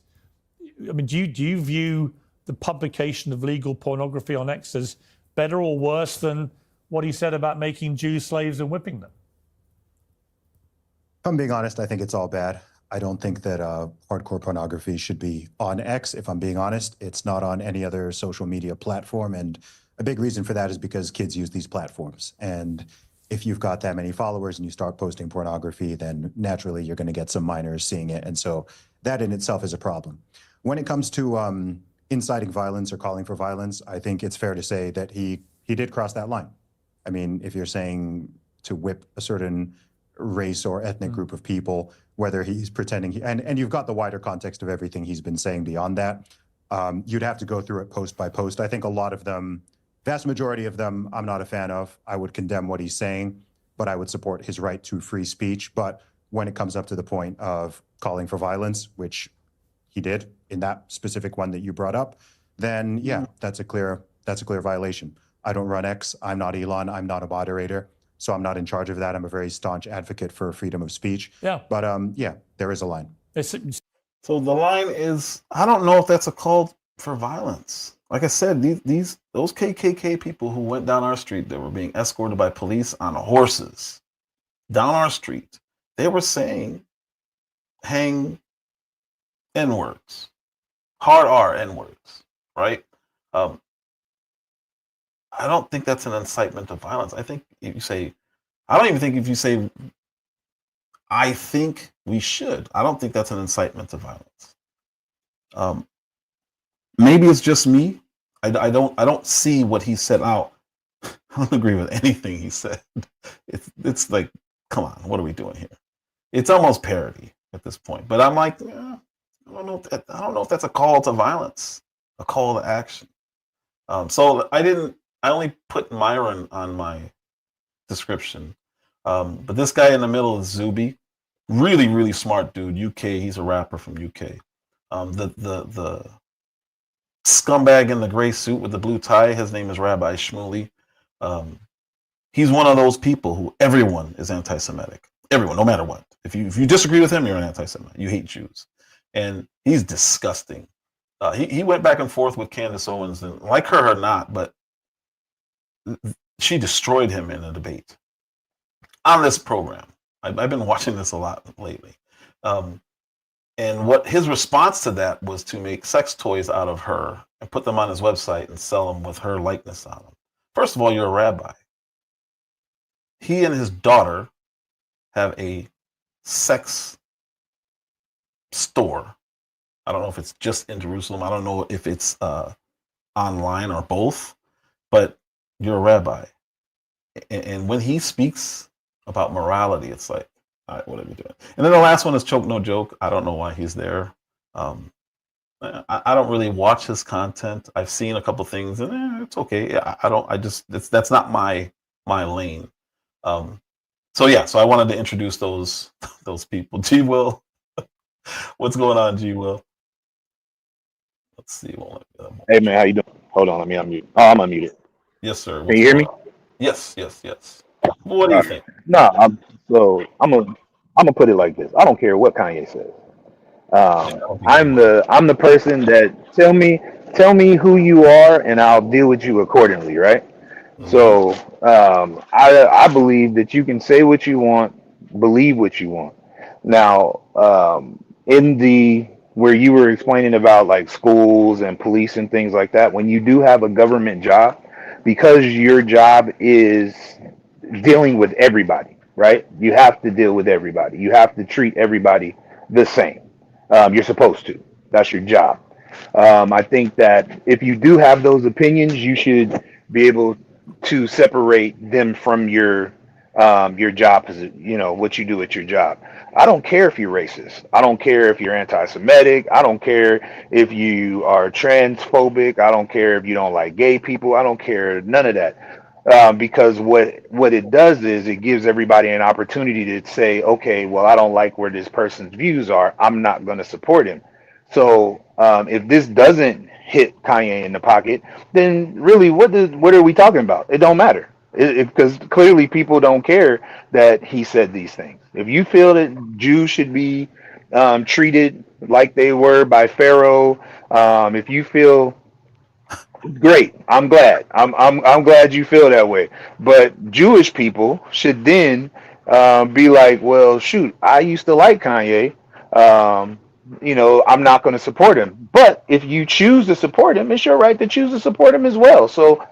I mean, do you view the publication of legal pornography on X as better or worse than what he said about making Jews slaves and whipping them? If I'm being honest, I think it's all bad. I don't think that hardcore pornography should be on X. If I'm being honest, it's not on any other social media platform, and a big reason for that is because kids use these platforms. And if you've got that many followers and you start posting pornography, then naturally you're going to get some minors seeing it. And so that in itself is a problem. When it comes to inciting violence or calling for violence, I think it's fair to say that he did cross that line. I mean, if you're saying to whip a certain race or ethnic group of people, whether he's pretending, and you've got the wider context of everything he's been saying beyond that, you'd have to go through it post by post. I think a lot of them, vast majority of them, I'm not a fan of. I would condemn what he's saying, but I would support his right to free speech. But when it comes up to the point of calling for violence, which he did in that specific one that you brought up, then yeah, that's a clear violation. I don't run X. I'm not Elon. I'm not a moderator, so I'm not in charge of that. I'm a very staunch advocate for freedom of speech. Yeah. But yeah, there is a line. So the line is, I don't know if that's a call for violence. Like I said, those KKK people who went down our street that were being escorted by police on horses down our street, they were saying, hang N-words, hard R N-words, right? I don't think that's an incitement to violence. I think if you say, I don't even think if you say, I think we should, I don't think that's an incitement to violence. Maybe it's just me. I don't see what he said out. I don't agree with anything he said. It's like, come on, what are we doing here? It's almost parody at this point. But I'm like, I don't know if that's a call to violence, a call to action. So I only put Myron on my description. But this guy in the middle is Zuby. Really, really smart dude. UK, he's a rapper from UK. The scumbag in the gray suit with the blue tie, his name is Rabbi Shmuley. He's one of those people who everyone is anti-Semitic. Everyone, no matter what. If you disagree with him, you're an anti-Semite. You hate Jews. And he's disgusting. He went back and forth with Candace Owens, and like her or not, but she destroyed him in a debate on this program. I've been watching this a lot lately. And what his response to that was to make sex toys out of her and put them on his website and sell them with her likeness on them. First of all, you're a rabbi. He and his daughter have a sex store. I don't know if it's just in Jerusalem. I don't know if it's online or both, but you're a rabbi. And when he speaks about morality, it's like, all right, what are we doing? And then the last one is Choke No Joke. I don't know why he's there. I don't really watch his content. I've seen a couple things, and it's okay. That's not my lane. So I wanted to introduce those people. G Will, what's going on, G Will? Let's see. Hey man, how you doing? Hold on, let me unmute. Oh, I'm unmuted. Yes, sir. Can you hear me? Yes. What do you think? No, I'm gonna put it like this. I don't care what Kanye says. I'm the person that tell me who you are and I'll deal with you accordingly, right? Mm-hmm. So I believe that you can say what you want, believe what you want. Now, in the where you were explaining about like schools and police and things like that, when you do have a government job, because your job is dealing with everybody, right? You have to deal with everybody. You have to treat everybody the same. You're supposed to. That's your job. I think that if you do have those opinions, you should be able to separate them from your job, what you do at your job. I don't care if you're racist. I don't care if you're anti-Semitic. I don't care if you are transphobic. I don't care if you don't like gay people. I don't care none of that. Because what it does is it gives everybody an opportunity to say, okay, well, I don't like where this person's views are. I'm not going to support him. So if this doesn't hit Kanye in the pocket, then really, what are we talking about? It don't matter, because clearly people don't care that he said these things. If you feel that Jews should be treated like they were by Pharaoh, if you feel great, I'm glad. I'm glad you feel that way. But Jewish people should then be like, well, shoot, I used to like Kanye. I'm not going to support him. But if you choose to support him, it's your right to choose to support him as well. So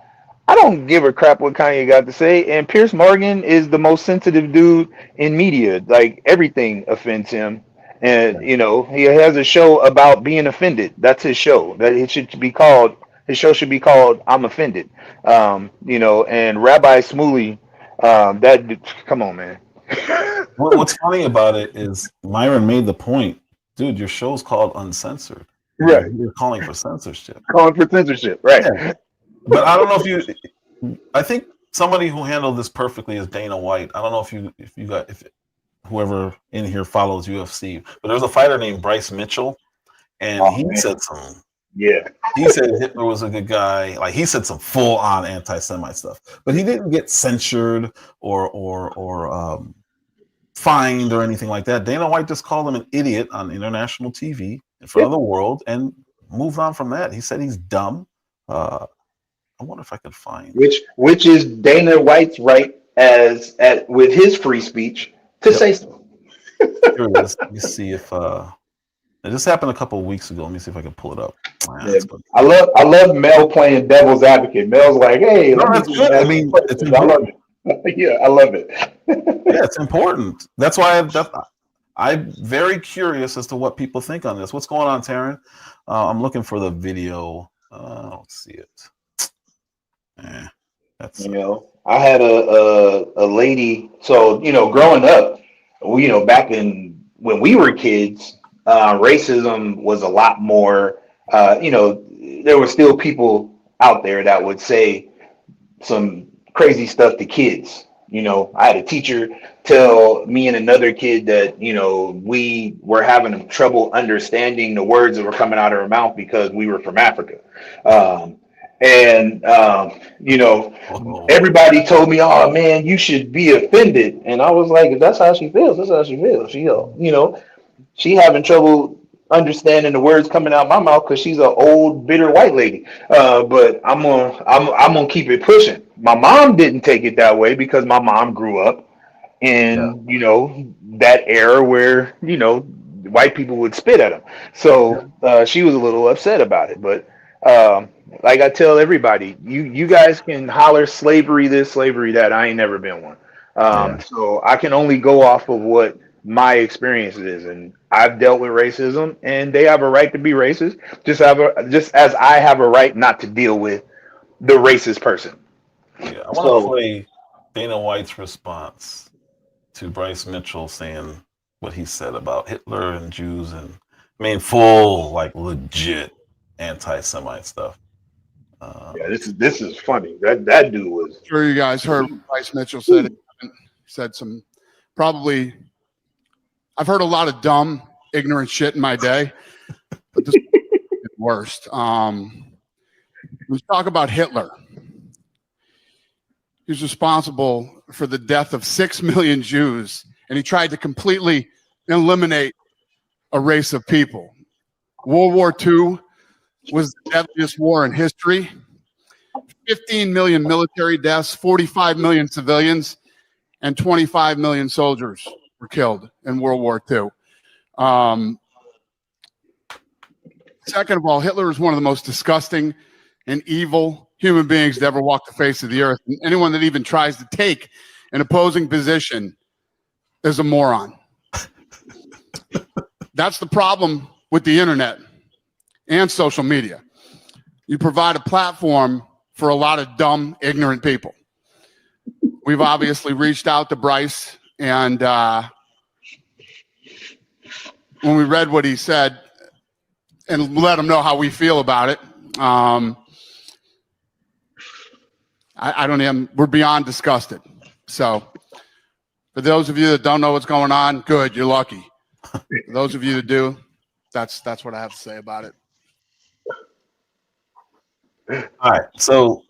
I don't give a crap what Kanye got to say. And Piers Morgan is the most sensitive dude in media. Like, everything offends him. And, he has a show about being offended. That's his show. His show should be called I'm Offended. And Rabbi Smuley, come on, man. What's funny about it is Myron made the point, dude, your show's called Uncensored. Right. You're calling for censorship. Calling for censorship, right. Yeah. But I don't know I think somebody who handled this perfectly is Dana White. I don't know if whoever in here follows UFC, but there's a fighter named Bryce Mitchell, and said some. Yeah. He said Hitler was a good guy. Like, he said some full-on anti-Semite stuff, but he didn't get censured or fined or anything like that. Dana White just called him an idiot on international TV in front of the world and moved on from that. He said he's dumb. I wonder if I could find which is Dana White's right with his free speech to say so. Here it is. Let me see if this happened a couple of weeks ago. Let me see if I can pull it up. Yeah. I love Mel playing devil's advocate. Mel's like, hey, that's good. I mean, it's important. Yeah, I love it. Yeah, it's important. That's why I'm very curious as to what people think on this. What's going on, Taryn? I'm looking for the video. Let's see it. I had a lady. So growing up, back when we were kids, racism was a lot more. There were still people out there that would say some crazy stuff to kids. I had a teacher tell me and another kid that we were having trouble understanding the words that were coming out of our mouth because we were from Africa. Everybody told me, oh man, you should be offended. And I was like, if that's how she feels, that's how she feels. She having trouble understanding the words coming out my mouth because she's an old, bitter white lady. But I'm gonna keep it pushing. My mom didn't take it that way because my mom grew up in, that era where, white people would spit at them. So she was a little upset about it. But like I tell everybody, you guys can holler slavery this, slavery that. I ain't never been one. So I can only go off of what my experience is, and I've dealt with racism, and they have a right to be racist, just as I have a right not to deal with the racist person. Yeah, I want to play Dana White's response to Bryce Mitchell saying what he said about Hitler and Jews, and full, like, legit anti-Semite stuff. This is funny. That dude was. Sure, you guys heard what Bryce Mitchell said. Said some probably. I've heard a lot of dumb, ignorant shit in my day, but this is the worst. Let's talk about Hitler. He's responsible for the death of 6 million Jews, and he tried to completely eliminate a race of people. World War II was the deadliest war in history. 15 million military deaths, 45 million civilians, and 25 million soldiers were killed in World War II. Second of all, Hitler is one of the most disgusting and evil human beings to ever walk the face of the earth. And anyone that even tries to take an opposing position is a moron. That's the problem with the internet and social media. You provide a platform for a lot of dumb, ignorant people. We've obviously reached out to Bryce, and when we read what he said and let him know how we feel about it, I don't even, we're beyond disgusted. So for those of you that don't know what's going on, good, you're lucky. For those of you that do, that's what I have to say about it. All right. So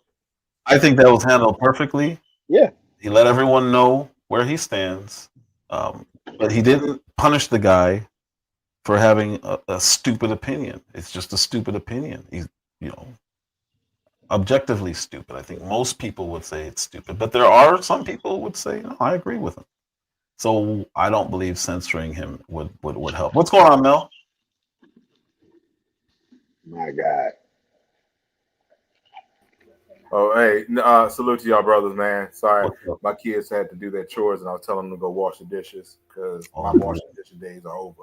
I think that was handled perfectly. Yeah. He let everyone know where he stands. But he didn't punish the guy for having a stupid opinion. It's just a stupid opinion. He's, objectively stupid. I think most people would say it's stupid, but there are some people who would say, no, I agree with him. So I don't believe censoring him would help. What's going on, Mel? My God. Oh, hey, salute to y'all brothers, man. Sorry, my kids had to do their chores, and I was telling them to go wash the dishes because my washing dishes days are over.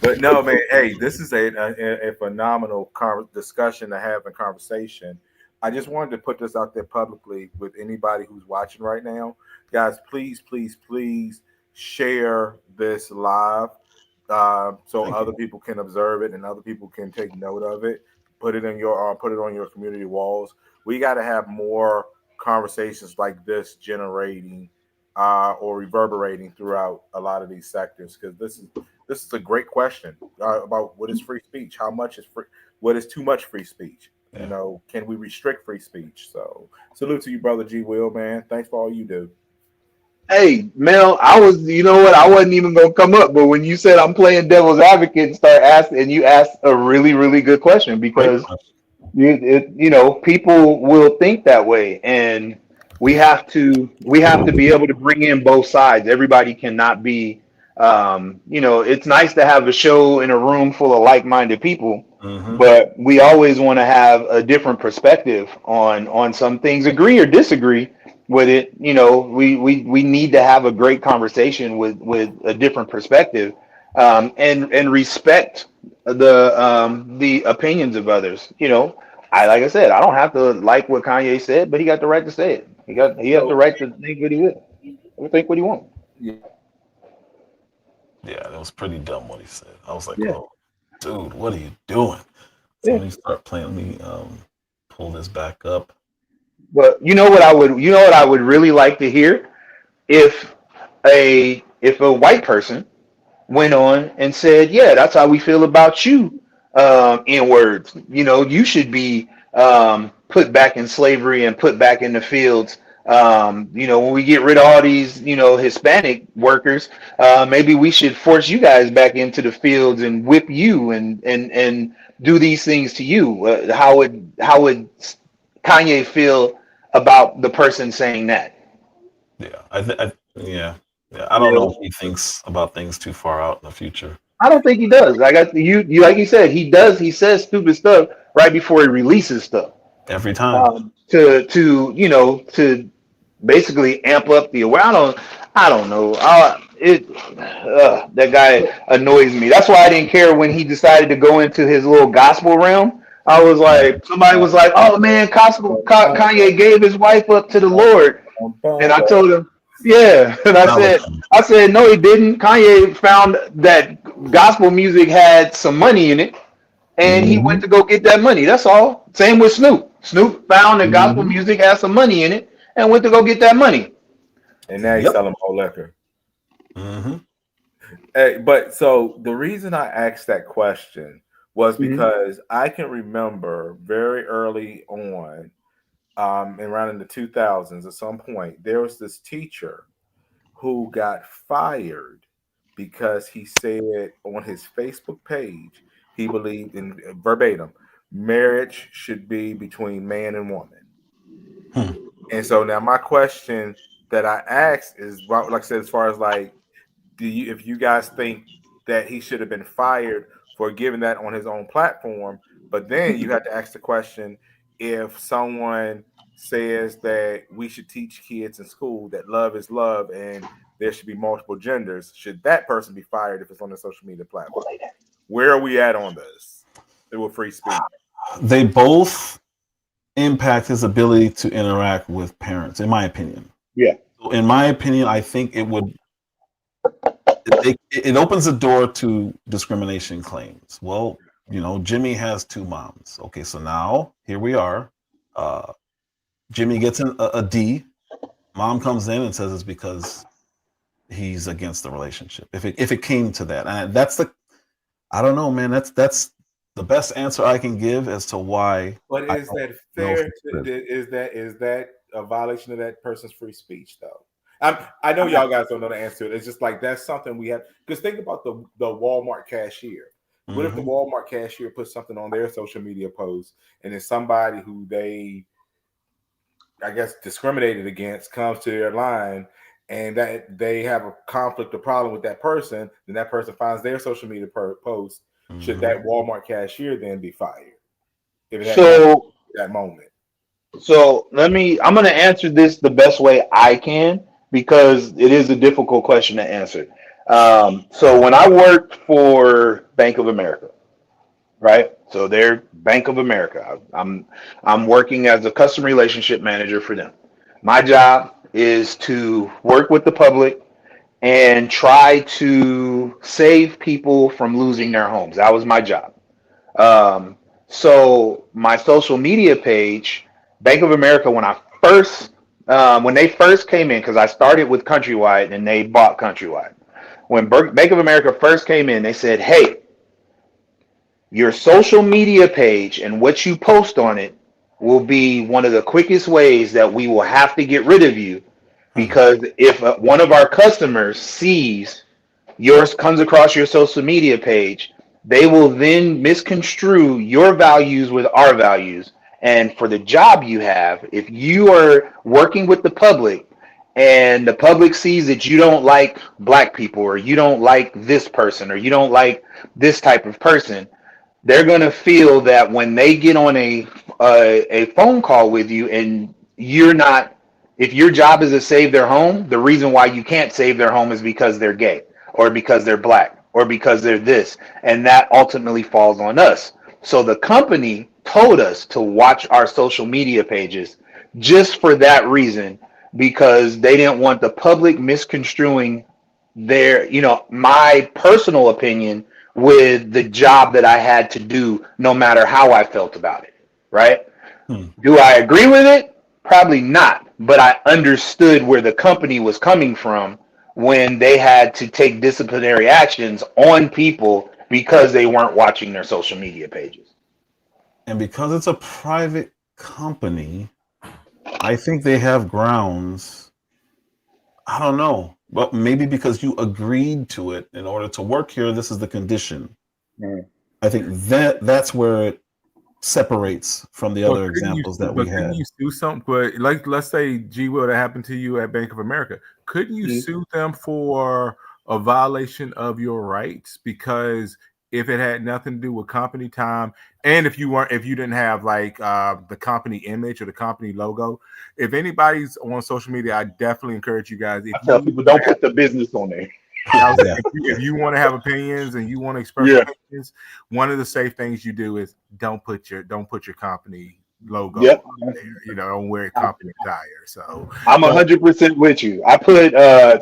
But no, man, hey, this is a phenomenal discussion to have and conversation. I just wanted to put this out there publicly with anybody who's watching right now. Guys, please, please, please share this live so other people can observe it and other people can take note of it. Put it in your put it on your community walls. We got to have more conversations like this generating or reverberating throughout a lot of these sectors, because this is a great question about what is free speech. How much is free? What is too much free speech? Yeah. Can we restrict free speech? So salute to you, brother G. Will, man. Thanks for all you do. Hey, Mel, I wasn't even gonna come up, but when you said I'm playing devil's advocate and start asking, and you asked a really, really good question, because people will think that way, and we have to be able to bring in both sides. Everybody cannot be, it's nice to have a show in a room full of like-minded people, but we always want to have a different perspective on some things, agree or disagree with it. We need to have a great conversation with a different perspective, and respect the opinions of others. Like I said, I don't have to like what Kanye said, but he got the right to say it. He has the right to think what he will. Think what he wants. Yeah, that was pretty dumb what he said. I was like, oh, dude, what are you doing? So let me start playing. Let me pull this back up. But you know what I would really like to hear? If a white person went on and said, yeah, that's how we feel about you, in words. You should be put back in slavery and put back in the fields. When we get rid of all these, Hispanic workers, maybe we should force you guys back into the fields and whip you and do these things to you. How would Kanye feel about the person saying that? Yeah, I don't know if he thinks about things too far out in the future. I don't think he does. Like you said, he does. He says stupid stuff right before he releases stuff. Every time. To basically amp up the awareness. I don't know. That guy annoys me. That's why I didn't care when he decided to go into his little gospel realm. I was like, somebody was like, "Oh man, Kanye gave his wife up to the Lord," and I told him, "Yeah," and I said, "No, he didn't. Kanye found that gospel music had some money in it, and he went to go get that money. That's all. Same with Snoop. Snoop found that gospel music had some money in it and went to go get that money. And now he's selling more liquor." Hey, but so the reason I asked that question was because I can remember very early on, around in the 2000s, at some point, there was this teacher who got fired because he said on his Facebook page he believed in, verbatim, marriage should be between man and woman. And so now my question that I asked is, like I said, as far as like, if you guys think that he should have been fired for giving that on his own platform, but then you have to ask the question, if someone says that we should teach kids in school that love is love and there should be multiple genders, should that person be fired if it's on a social media platform? Where are we at on this with free speech? They both impact his ability to interact with parents, in my opinion. Yeah. So in my opinion, I think it would. It opens the door to discrimination claims. Well, Jimmy has two moms. Okay, so now here we are. Jimmy gets a D. Mom comes in and says it's because he's against the relationship. If it came to that, and I don't know, man. That's the best answer I can give as to why. But is that fair? Is that a violation of that person's free speech, though? I know y'all guys don't know the answer to it. It's just like that's something we have. Because think about the Walmart cashier. What if the Walmart cashier puts something on their social media post, and it's somebody who they, I guess, discriminated against comes to their line, and that they have a conflict or problem with that person, then that person finds their social media post. Should that Walmart cashier then be fired? If it had that moment. So I'm going to answer this the best way I can, because it is a difficult question to answer. So when I worked for Bank of America, right? So they're Bank of America. I'm working as a customer relationship manager for them. My job is to work with the public and try to save people from losing their homes. That was my job. So my social media page, Bank of America, when they first came in, because I started with Countrywide and they bought Countrywide. When Bank of America first came in, they said, hey, your social media page and what you post on it will be one of the quickest ways that we will have to get rid of you, because if one of our customers sees comes across your social media page, they will then misconstrue your values with our values. And for the job you have, if you are working with the public and the public sees that you don't like black people, or you don't like this person, or you don't like this type of person, they're going to feel that when they get on a phone call with you and if your job is to save their home, the reason why you can't save their home is because they're gay, or because they're black, or because they're this. And that ultimately falls on us. So the company told us to watch our social media pages just for that reason, because they didn't want the public misconstruing my personal opinion with the job that I had to do, no matter how I felt about it, right? Do I agree with it? Probably not, but I understood where the company was coming from when they had to take disciplinary actions on people because they weren't watching their social media pages. And because it's a private company, I think they have grounds. I don't know, but maybe because you agreed to it in order to work here, this is the condition. I think that's where it separates from the other examples that we had. Couldn't you sue something? But like, let's say Gw, that happened to you at Bank of America. Couldn't you sue them for a violation of your rights? Because if it had nothing to do with company time, and if you didn't have like the company image or the company logo, if anybody's on social media, I definitely encourage you guys. I tell people, don't put the business on there. If you want to have opinions and you want to express opinions, one of the safe things you do is don't put your company logo on there, don't wear company attire. So I'm 100% with you. I put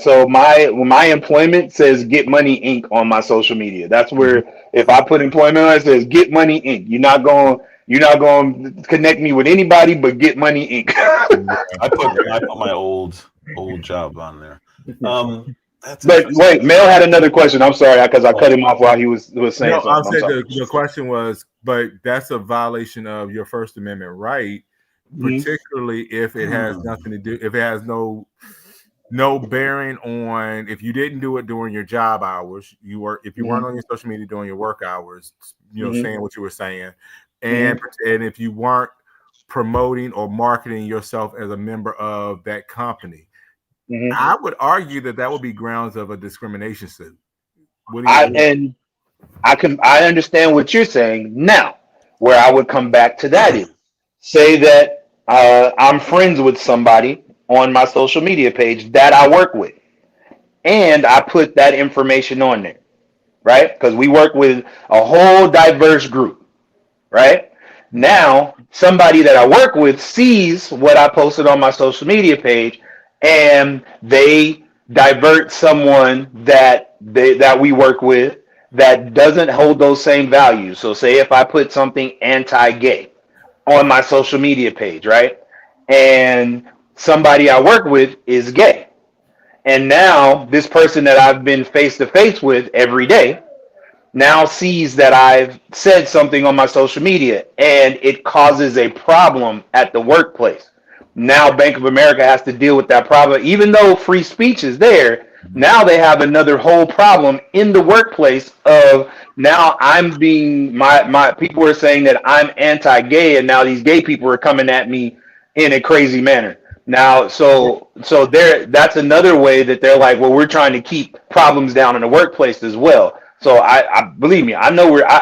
so my employment says Get Money Inc. on my social media. That's where if I put employment on, it says Get Money Inc. You're not going to connect me with anybody but Get Money Inc. I put my old job on there. But wait, Mel had another question. I'm sorry, because I cut him off while he was saying something. I'll say the question was, but that's a violation of your First Amendment right, particularly if it has nothing to do, if it has no bearing on, if you didn't do it during your job hours, if you weren't on your social media during your work hours, saying what you were saying, and if you weren't promoting or marketing yourself as a member of that company. I would argue that would be grounds of a discrimination suit. What do you I understand what you're saying. Now, where I would come back to that is, say that I'm friends with somebody on my social media page that I work with, and I put that information on there, right? Because we work with a whole diverse group, right? Now, somebody that I work with sees what I posted on my social media page, and they divert someone that we work with that doesn't hold those same values. So, say if I put something anti-gay on my social media page, right? And somebody I work with is gay. And now this person that I've been face to face with every day now sees that I've said something on my social media and it causes a problem at the workplace. Now Bank of America has to deal with that problem. Even though free speech is there, now they have another whole problem in the workplace of now I'm being my people are saying that I'm anti-gay, and now these gay people are coming at me in a crazy manner. Now, so there, that's another way that they're like, well, we're trying to keep problems down in the workplace as well. So I believe me, I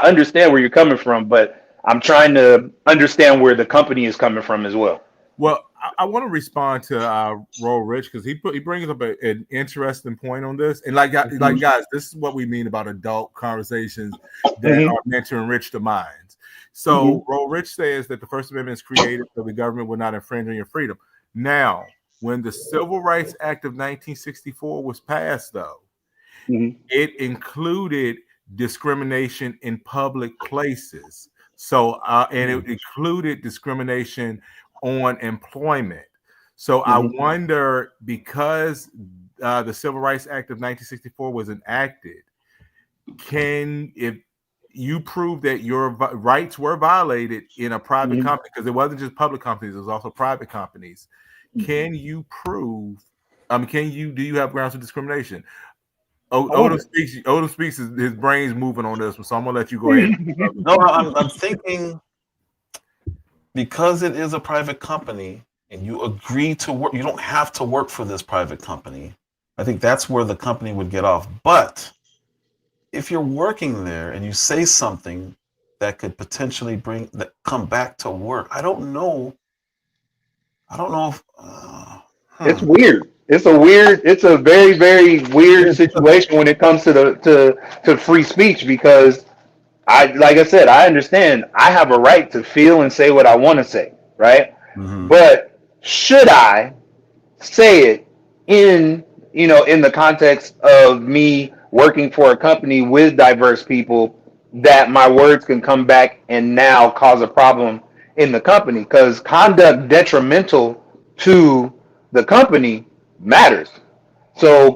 understand where you're coming from, but I'm trying to understand where the company is coming from as well. Well, I want to respond to Roll Rich because he brings up an interesting point on this. And like guys, this is what we mean about adult conversations that are meant to enrich the minds. So Roll Rich says that the First Amendment is created so the government will not infringe on your freedom. Now, when the Civil Rights Act of 1964 was passed, though, it included discrimination in public places. So, and it included discrimination on employment. So I wonder, because the Civil Rights Act of 1964 was enacted, if you prove that your rights were violated in a private company, because it wasn't just public companies, it was also private companies, can you prove, do you have grounds for discrimination? Odom speaks, his brain's moving on this one, so I'm gonna let you go ahead. No, I'm thinking, because it is a private company and you agree to work, you don't have to work for this private company. I think that's where the company would get off. But if you're working there and you say something that could potentially come back to work, I don't know if It's weird. It's a very, very weird situation when it comes to free speech, because like I said, I understand I have a right to feel and say what I want to say, right? But should I say it in the context of me working for a company with diverse people, that my words can come back and now cause a problem in the company? Because conduct detrimental to the company matters. So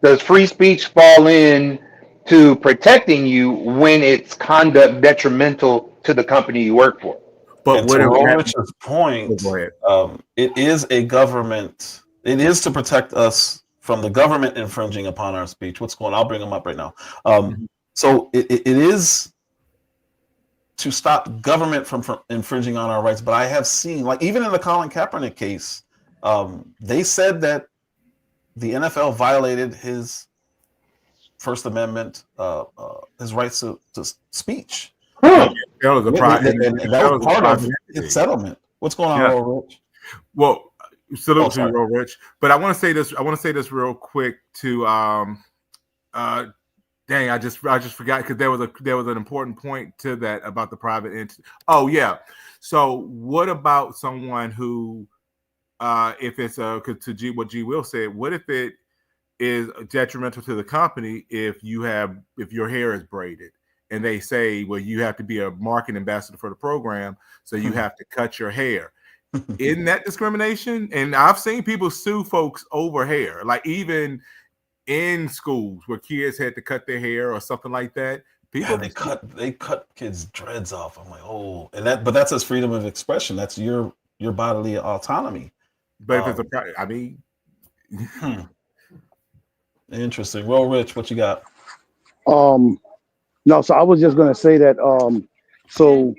does free speech fall in to protecting you when it's conduct detrimental to the company you work for? But to Richard's point, it is a government. It is to protect us from the government infringing upon our speech. What's going on? I'll bring them up right now. So it is to stop government from infringing on our rights. But I have seen, like even in the Colin Kaepernick case, they said that the NFL violated his First Amendment, his rights to speech. That was a part of his settlement. What's going on, Roll Rich? Well, salute to you, Roll Rich. But I want to say this. I want to say this real quick to dang, I just forgot, because there was an important point to that about the private entity. Oh yeah. So what about someone who, if it's what G Will said, what if it is detrimental to the company if your hair is braided, and they say, well, you have to be a marketing ambassador for the program, so you have to cut your hair. Isn't that discrimination? And I've seen people sue folks over hair, like even in schools where kids had to cut their hair or something like that. People they cut kids' dreads off. I'm like, oh, but that's his freedom of expression. That's your bodily autonomy. But if it's I mean, interesting. Roll Rich, what you got? No, so I was just gonna say that so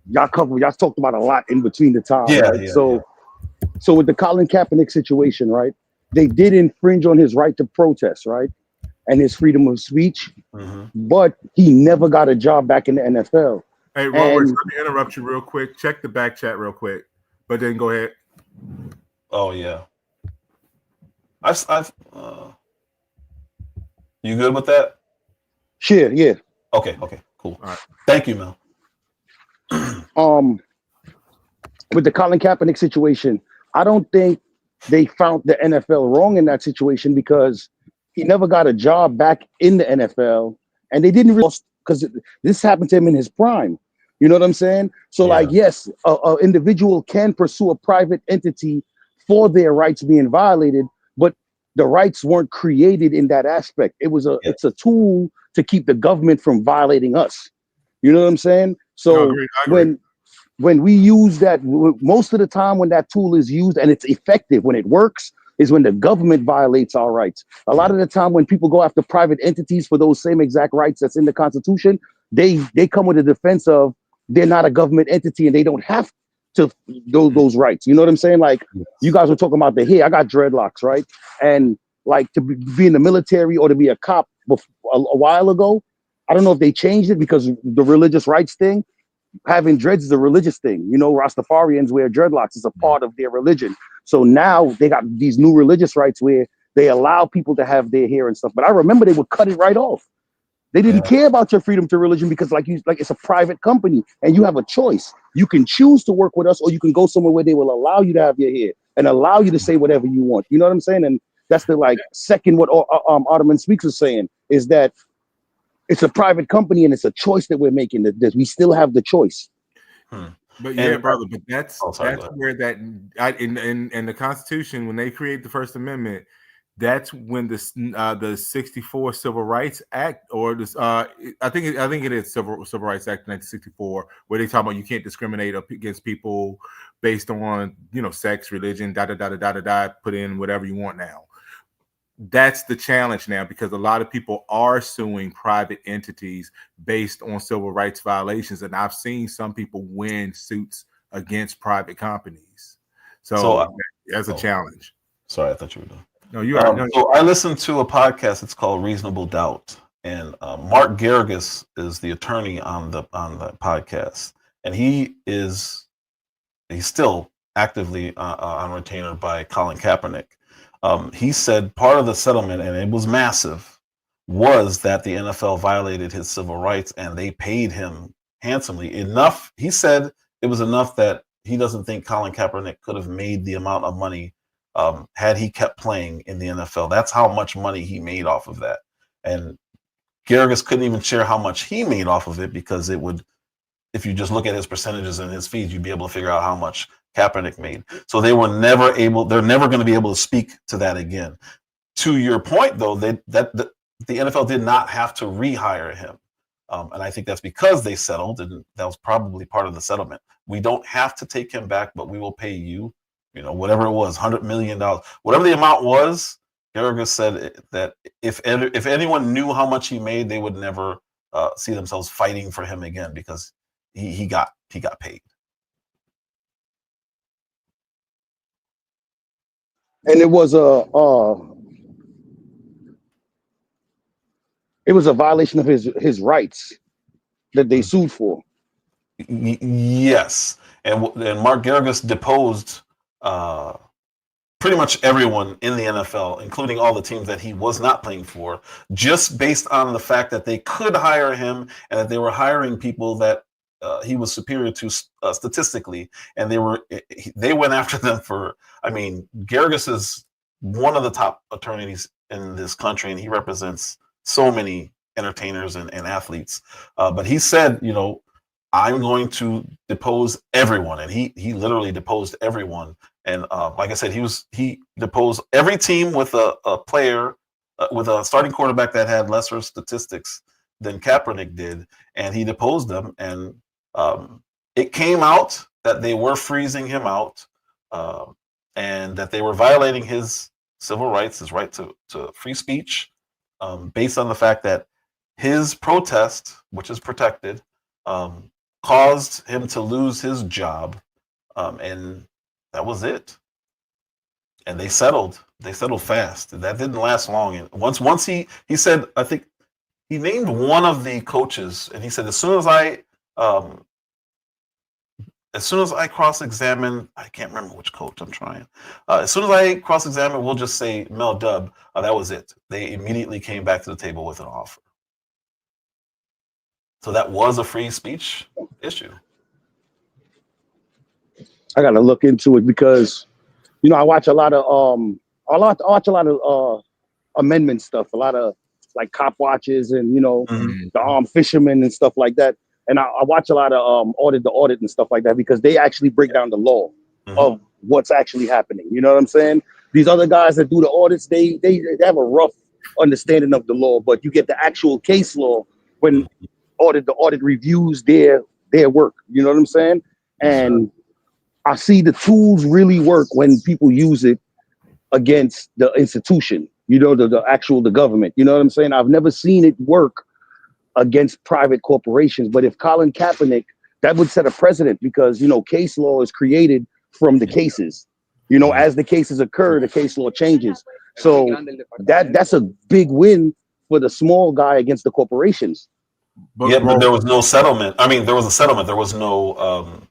y'all talked about a lot in between the time. Yeah, right? yeah, so So with the Colin Kaepernick situation, right? They did infringe on his right to protest, right? And his freedom of speech, but he never got a job back in the NFL. Hey, Robert, And let me interrupt you real quick. Check the back chat real quick, but then go ahead. Oh yeah. You good with that? sure, yeah. Okay, cool. All right. Thank you, Mel. With the Colin Kaepernick situation, I don't think they found the NFL wrong in that situation because he never got a job back in the NFL, and they didn't really, because this happened to him in his prime. You know what I'm saying? So, like, yes, a individual can pursue a private entity for their rights being violated, but the rights weren't created in that aspect. It's a tool to keep the government from violating us. You know what I'm saying? So I agree. when we use that, most of the time when that tool is used and it's effective, when it works, is when the government violates our rights. A lot of the time when people go after private entities for those same exact rights that's in the Constitution, they come with a defense of they're not a government entity and they don't have to those rights. You know what I'm saying? Like you guys were talking about the hair. I got dreadlocks, right? And like to be in the military or to be a cop a while ago, I don't know if they changed it because the religious rights thing. Having dreads is a religious thing. You know, Rastafarians wear dreadlocks. It's a part of their religion. So now they got these new religious rights where they allow people to have their hair and stuff. But I remember they would cut it right off. They didn't care about your freedom to religion because like it's a private company and you have a choice. You can choose to work with us or you can go somewhere where they will allow you to have your hair and allow you to say whatever you want. You know what I'm saying? And that's the like second what Ottoman Speaks was saying is that it's a private company and it's a choice that we're making. That we still have the choice. But yeah, brother. But that's where that in the Constitution when they create the First Amendment, that's when the 64 Civil Rights Act or this I think it is Civil Rights Act 1964 where they talk about you can't discriminate against people based on sex, religion, put in whatever you want now. That's the challenge now because a lot of people are suing private entities based on civil rights violations. And I've seen some people win suits against private companies. So that's a challenge. Sorry, I thought you were done. No, you are. So I listened to a podcast. It's called Reasonable Doubt. And Mark Geragos is the attorney on the podcast. And he's still actively on retainer by Colin Kaepernick. He said part of the settlement, and it was massive, was that the NFL violated his civil rights and they paid him handsomely. Enough, he said it was enough that he doesn't think Colin Kaepernick could have made the amount of money had he kept playing in the NFL. That's how much money he made off of that. And Geragos couldn't even share how much he made off of it because it would, if you just look at his percentages and his fees, you'd be able to figure out how much Kaepernick made. So they're never going to be able to speak to that again. To your point, though, the NFL did not have to rehire him. And I think that's because they settled, and that was probably part of the settlement. We don't have to take him back, but we will pay you, whatever it was, $100 million, whatever the amount was. Geragos said that if anyone knew how much he made, they would never see themselves fighting for him again because he got paid. And it was a violation of his rights that they sued for. Yes, and Mark Geragos deposed pretty much everyone in the NFL, including all the teams that he was not playing for, just based on the fact that they could hire him and that they were hiring people that he was superior to statistically, and they went after them for. I mean, Geragos is one of the top attorneys in this country, and he represents so many entertainers and athletes. But he said, I'm going to depose everyone, and he literally deposed everyone. And like I said, he deposed every team with a player with a starting quarterback that had lesser statistics than Kaepernick did, and he deposed them. And it came out that they were freezing him out, and that they were violating his civil rights, his right to free speech, based on the fact that his protest, which is protected, caused him to lose his job, and that was it. and they settled. They settled fast. That didn't last long. And once he said, I think he named one of the coaches, and he said, as soon as I cross-examine, I can't remember which coach I'm trying. As soon as I cross-examine, we'll just say Mel Dub. That was it. They immediately came back to the table with an offer. So that was a free speech issue. I got to look into it because, I watch a lot of amendment stuff, a lot of like cop watches and the armed fishermen and stuff like that. And I watch a lot of audit and stuff like that because they actually break down the law of what's actually happening. You know what I'm saying? These other guys that do the audits, they have a rough understanding of the law, but you get the actual case law when the audit reviews their work. You know what I'm saying? And I see the tools really work when people use it against the institution, the government. You know what I'm saying? I've never seen it work against private corporations. But if Colin Kaepernick, that would set a precedent because, case law is created from the cases. As the cases occur, the case law changes. So that's a big win for the small guy against the corporations. But there was no settlement. I mean, there was a settlement. There was no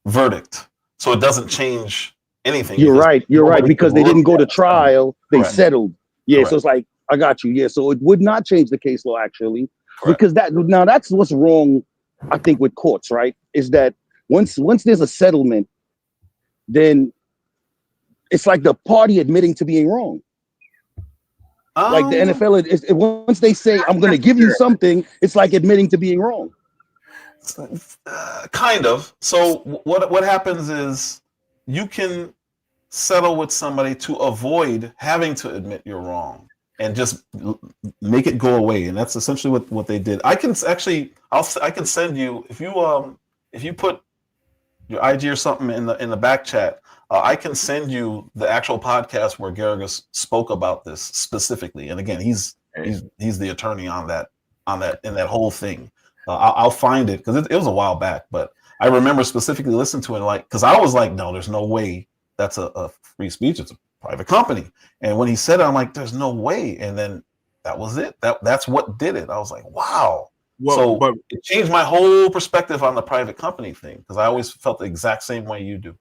verdict. So it doesn't change anything. You're right. Because they didn't go to trial. They settled. Yeah. Correct. So it's like, I got you. Yeah. So it would not change the case law actually. Correct. Because that's what's wrong, I think, with courts, right? Is that once there's a settlement, then it's like the party admitting to being wrong. Like the NFL, once they say, I'm going to give you something, it's like admitting to being wrong. Kind of. So what happens is you can settle with somebody to avoid having to admit you're wrong and just make it go away. And that's essentially what they did. I can send you, if you put your IG or something in the back chat, I can send you the actual podcast where Garrigus spoke about this specifically. And again, he's the attorney on that in that whole thing. I'll find it because it was a while back, but I remember specifically listening to it because I was like, no, there's no way that's a free speech. It's a private company. And when he said it, I'm like, there's no way. And then that was it. That's what did it. I was like, wow. But it changed my whole perspective on the private company thing because I always felt the exact same way you do.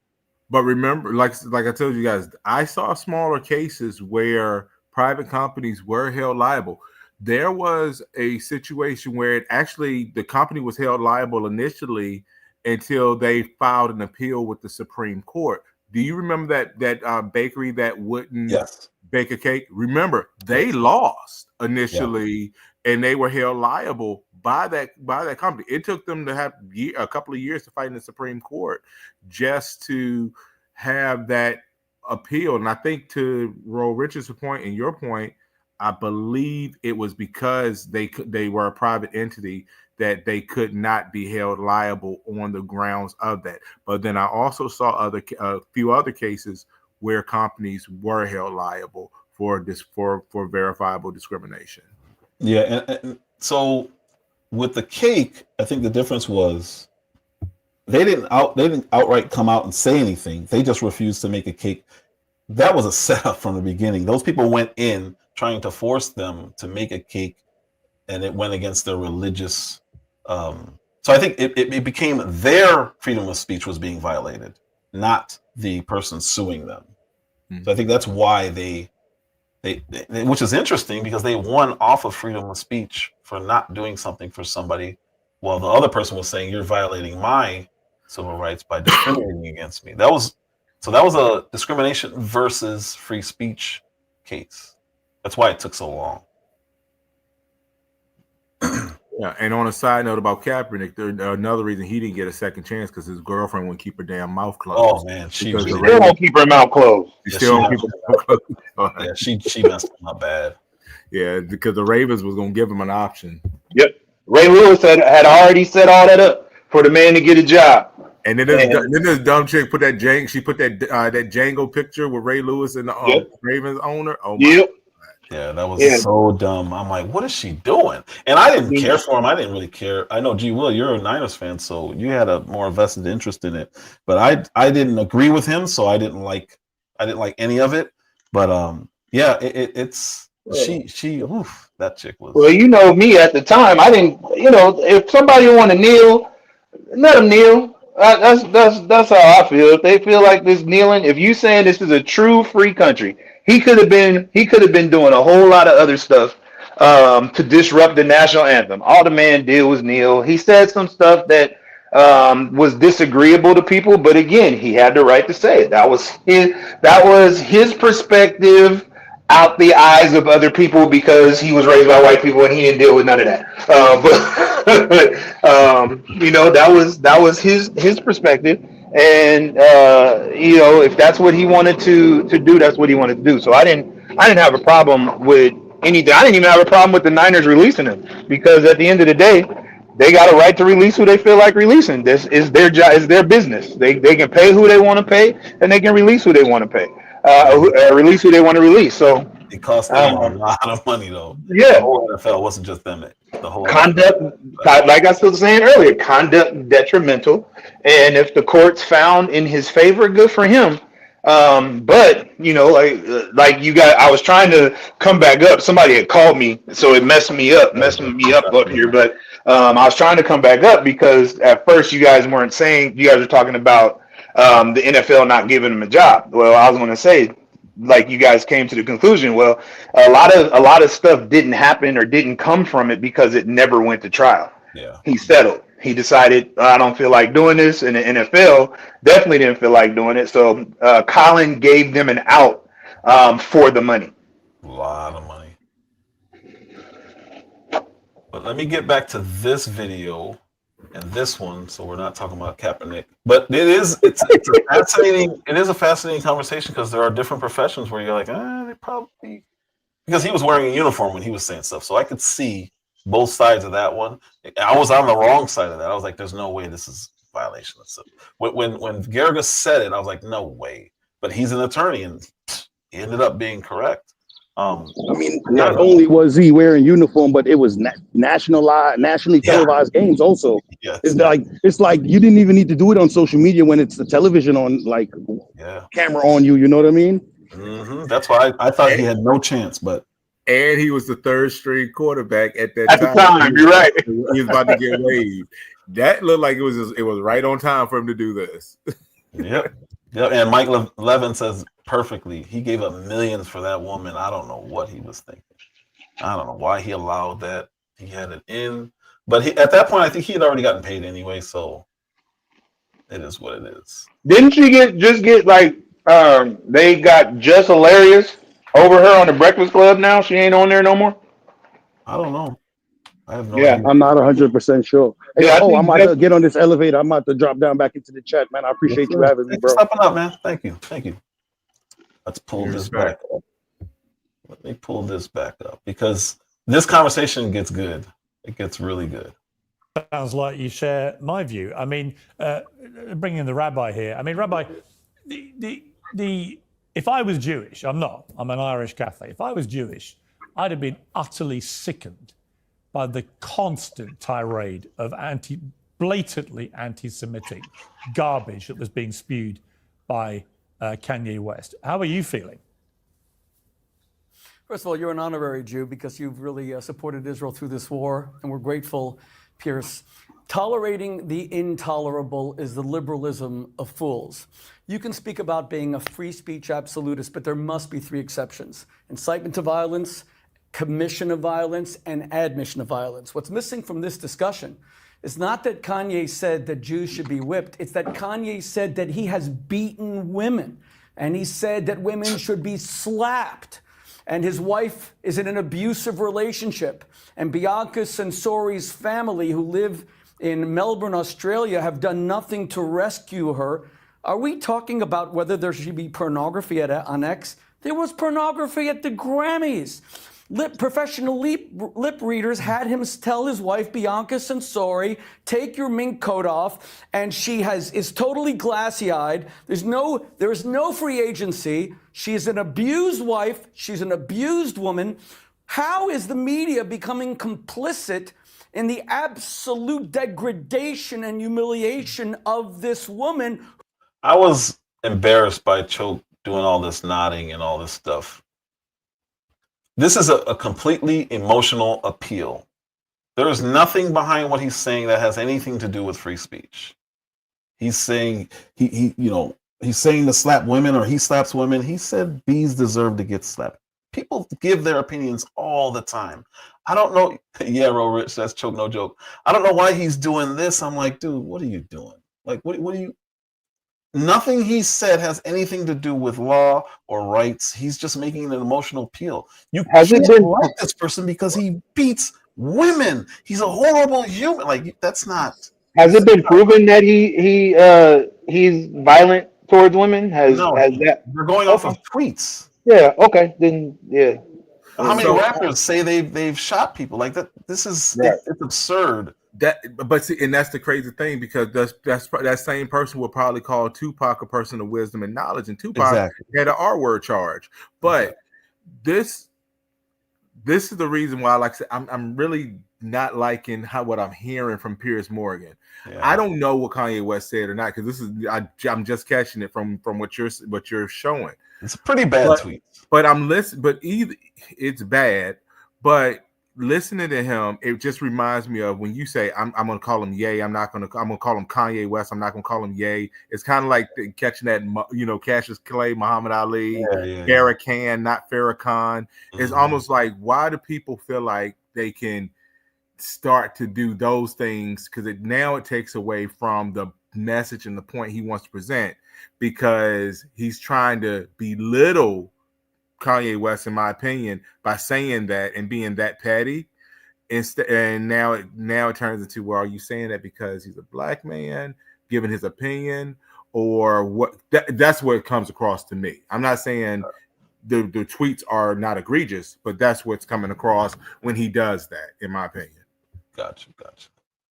But remember, like I told you guys, I saw smaller cases where private companies were held liable. There was a situation where the company was held liable initially until they filed an appeal with the Supreme Court. Do you remember that bakery that wouldn't bake a cake? Remember, they lost initially, and they were held liable by that company. It took them to have a couple of years to fight in the Supreme Court just to have that appeal. And I think to Ro Richards' point and your point, I believe it was because they were a private entity that they could not be held liable on the grounds of that. But then I also saw a few other cases where companies were held liable for verifiable discrimination. Yeah, and so with the cake, I think the difference was they didn't outright come out and say anything. They just refused to make a cake. That was a setup from the beginning. Those people went in trying to force them to make a cake, and it went against their religious. So I think it became their freedom of speech was being violated, not the person suing them. Mm-hmm. So I think that's why they, which is interesting because they won off of freedom of speech for not doing something for somebody, while the other person was saying you're violating my civil rights by discriminating against me. That was a discrimination versus free speech case. That's why it took so long. Yeah, and on a side note about Kaepernick, another reason he didn't get a second chance because his girlfriend wouldn't keep her damn mouth closed. Oh man, she still won't keep her mouth closed. She still won't keep her mouth closed. Yeah, she messed him up bad. Yeah, because the Ravens was gonna give him an option. Yep, Ray Lewis had already set all that up for the man to get a job. And then this dumb chick put that Django picture with Ray Lewis and the Ravens owner. Oh my God. Yeah, that was Yeah. so dumb. I'm like, what is she doing? And I didn't care for him. I didn't really care. I know, G. Will, you're a Niners fan, so you had a more vested interest in it. But I didn't agree with him, so I didn't like any of it. But yeah, it's she. Oof, that chick was. Well, you know me at the time. I didn't. You know, if somebody want to kneel, let them kneel. That's how I feel. If they feel like this kneeling, if you saying this is a true free country, he could have been doing a whole lot of other stuff to disrupt the national anthem. All the man did was kneel. He said some stuff that was disagreeable to people, but again, he had the right to say it. That was his perspective out the eyes of other people because he was raised by white people and he didn't deal with none of that. But you know, that was his perspective, and you know, if that's what he wanted to do, that's what he wanted to do. So I didn't have a problem with anything. I didn't even have a problem with the Niners releasing him because at the end of the day, they got a right to release who they feel like releasing. This is their job, is their business. They can pay who they want to pay, and they can release who they want to pay. Release who they want to release. So it cost them a lot of money, though. Yeah, the whole NFL wasn't just them. The whole conduct, like I was saying earlier, conduct detrimental. And if the courts found in his favor, good for him. But you know, like you got, I was trying to come back up. Somebody had called me, so it messed me up up here. But I was trying to come back up because at first you guys weren't saying, you guys were talking about the NFL not giving him a job. Well, I was going to say, like, you guys came to the conclusion, well, a lot of stuff didn't happen or didn't come from it because it never went to trial. Yeah. He settled. He decided, I don't feel like doing this, and the NFL definitely didn't feel like doing it. So Colin gave them an out for the money. A lot of money. But let me get back to this video and this one, so we're not talking about Kaepernick. But it's a fascinating conversation because there are different professions where you're like, they probably, because he was wearing a uniform when he was saying stuff, so I could see both sides of that one. I was on the wrong side of that. I was like, there's no way this is violation of civil. When Gerges said it, I was like, no way. But he's an attorney, and he ended up being correct. I mean, not only was he wearing uniform, but it was nationally televised games also. Yes. It's like you didn't even need to do it on social media when it's the television on, like, camera on you. You know what I mean? Mm-hmm. That's why I thought he had no chance, but. And he was the third string quarterback at that time. At the time, you're right. He was about to get waived. That looked like it was right on time for him to do this. Yep. And Mike Levin says perfectly. He gave up millions for that woman. I don't know what he was thinking. I don't know why he allowed that. He had it in, but at that point, I think he had already gotten paid anyway. So it is what it is. Didn't she get like they got Just Hilarious over her on the Breakfast Club now? She ain't on there no more? I don't know. I have no idea. I'm not 100% sure. Hey, Yeah, I'm about to get on this elevator. I'm about to drop down back into the chat, man. I appreciate you having me, bro. Thanks for stepping up, man. Thank you. Let's pull this back up. Let me pull this back up because this conversation gets good. It gets really good. Sounds like you share my view. I mean, bringing in the rabbi here. I mean, Rabbi, if I was Jewish, I'm not. I'm an Irish Catholic. If I was Jewish, I'd have been utterly sickened by the constant tirade of blatantly anti-Semitic garbage that was being spewed by Kanye West. How are you feeling? First of all, you're an honorary Jew because you've really supported Israel through this war, and we're grateful, Piers. Tolerating the intolerable is the liberalism of fools. You can speak about being a free speech absolutist, but there must be three exceptions: incitement to violence, commission of violence, and admission of violence. What's missing from this discussion is not that Kanye said that Jews should be whipped. It's that Kanye said that he has beaten women, and he said that women should be slapped, and his wife is in an abusive relationship, and Bianca Sensori's family, who live in Melbourne, Australia, have done nothing to rescue her. Are we talking about whether there should be pornography on X? There was pornography at the Grammys. Professional lip readers had him tell his wife, Bianca Censori, take your mink coat off, and she is totally glassy-eyed. There is no free agency. She is an abused wife. She's an abused woman. How is the media becoming complicit in the absolute degradation and humiliation of this woman? I was embarrassed by Choke doing all this nodding and all this stuff. This is a completely emotional appeal. There is nothing behind what he's saying that has anything to do with free speech. He's saying he's saying to slap women, or he slaps women. He said bees deserve to get slapped. People give their opinions all the time. I don't know. Yeah, Rich, that's Choke, no joke. I don't know why he's doing this. I'm like, dude, what are you doing? Like, what are you? Nothing he said has anything to do with law or rights. He's just making an emotional appeal. You can't like this person because he beats women. He's a horrible human. Like, that's not. Has it been proven that he's violent towards women? Has that? We're going off of tweets. Yeah. Okay. Then yeah. How many rappers say they've shot people like that? This is it's absurd. But see, and that's the crazy thing, because that same person will probably call Tupac a person of wisdom and knowledge, and Tupac had an R-word charge. But this is the reason why, like I said, I'm really not liking what I'm hearing from Piers Morgan. Yeah. I don't know what Kanye West said or not, because I'm just catching it from what you're showing. It's a pretty bad tweet. But I'm listening. But it's bad. But listening to him, it just reminds me of when you say, I'm going to call him Ye. I'm going to call him Kanye West. I'm not going to call him Ye. It's kind of like catching that, Cassius Clay, Muhammad Ali, Farrakhan, not Farrakhan. It's almost like, why do people feel like they can start to do those things? Because now it takes away from the message and the point he wants to present, because he's trying to belittle Kanye West, in my opinion, by saying that and being that petty. And now it turns into, well, are you saying that because he's a black man giving his opinion, or what? That's what it comes across to me. I'm not saying the tweets are not egregious, but that's what's coming across when he does that, in my opinion. Gotcha.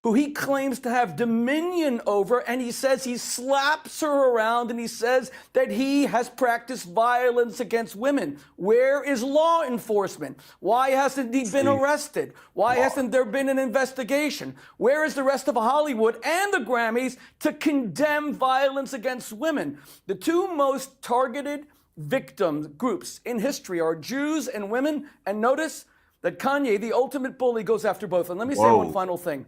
Who he claims to have dominion over, and he says he slaps her around, and he says that he has practiced violence against women. Where is law enforcement? Why hasn't he been arrested? Why hasn't there been an investigation? Where is the rest of Hollywood and the Grammys to condemn violence against women? The two most targeted victim groups in history are Jews and women, and notice that Kanye, the ultimate bully, goes after both. And let me say one final thing.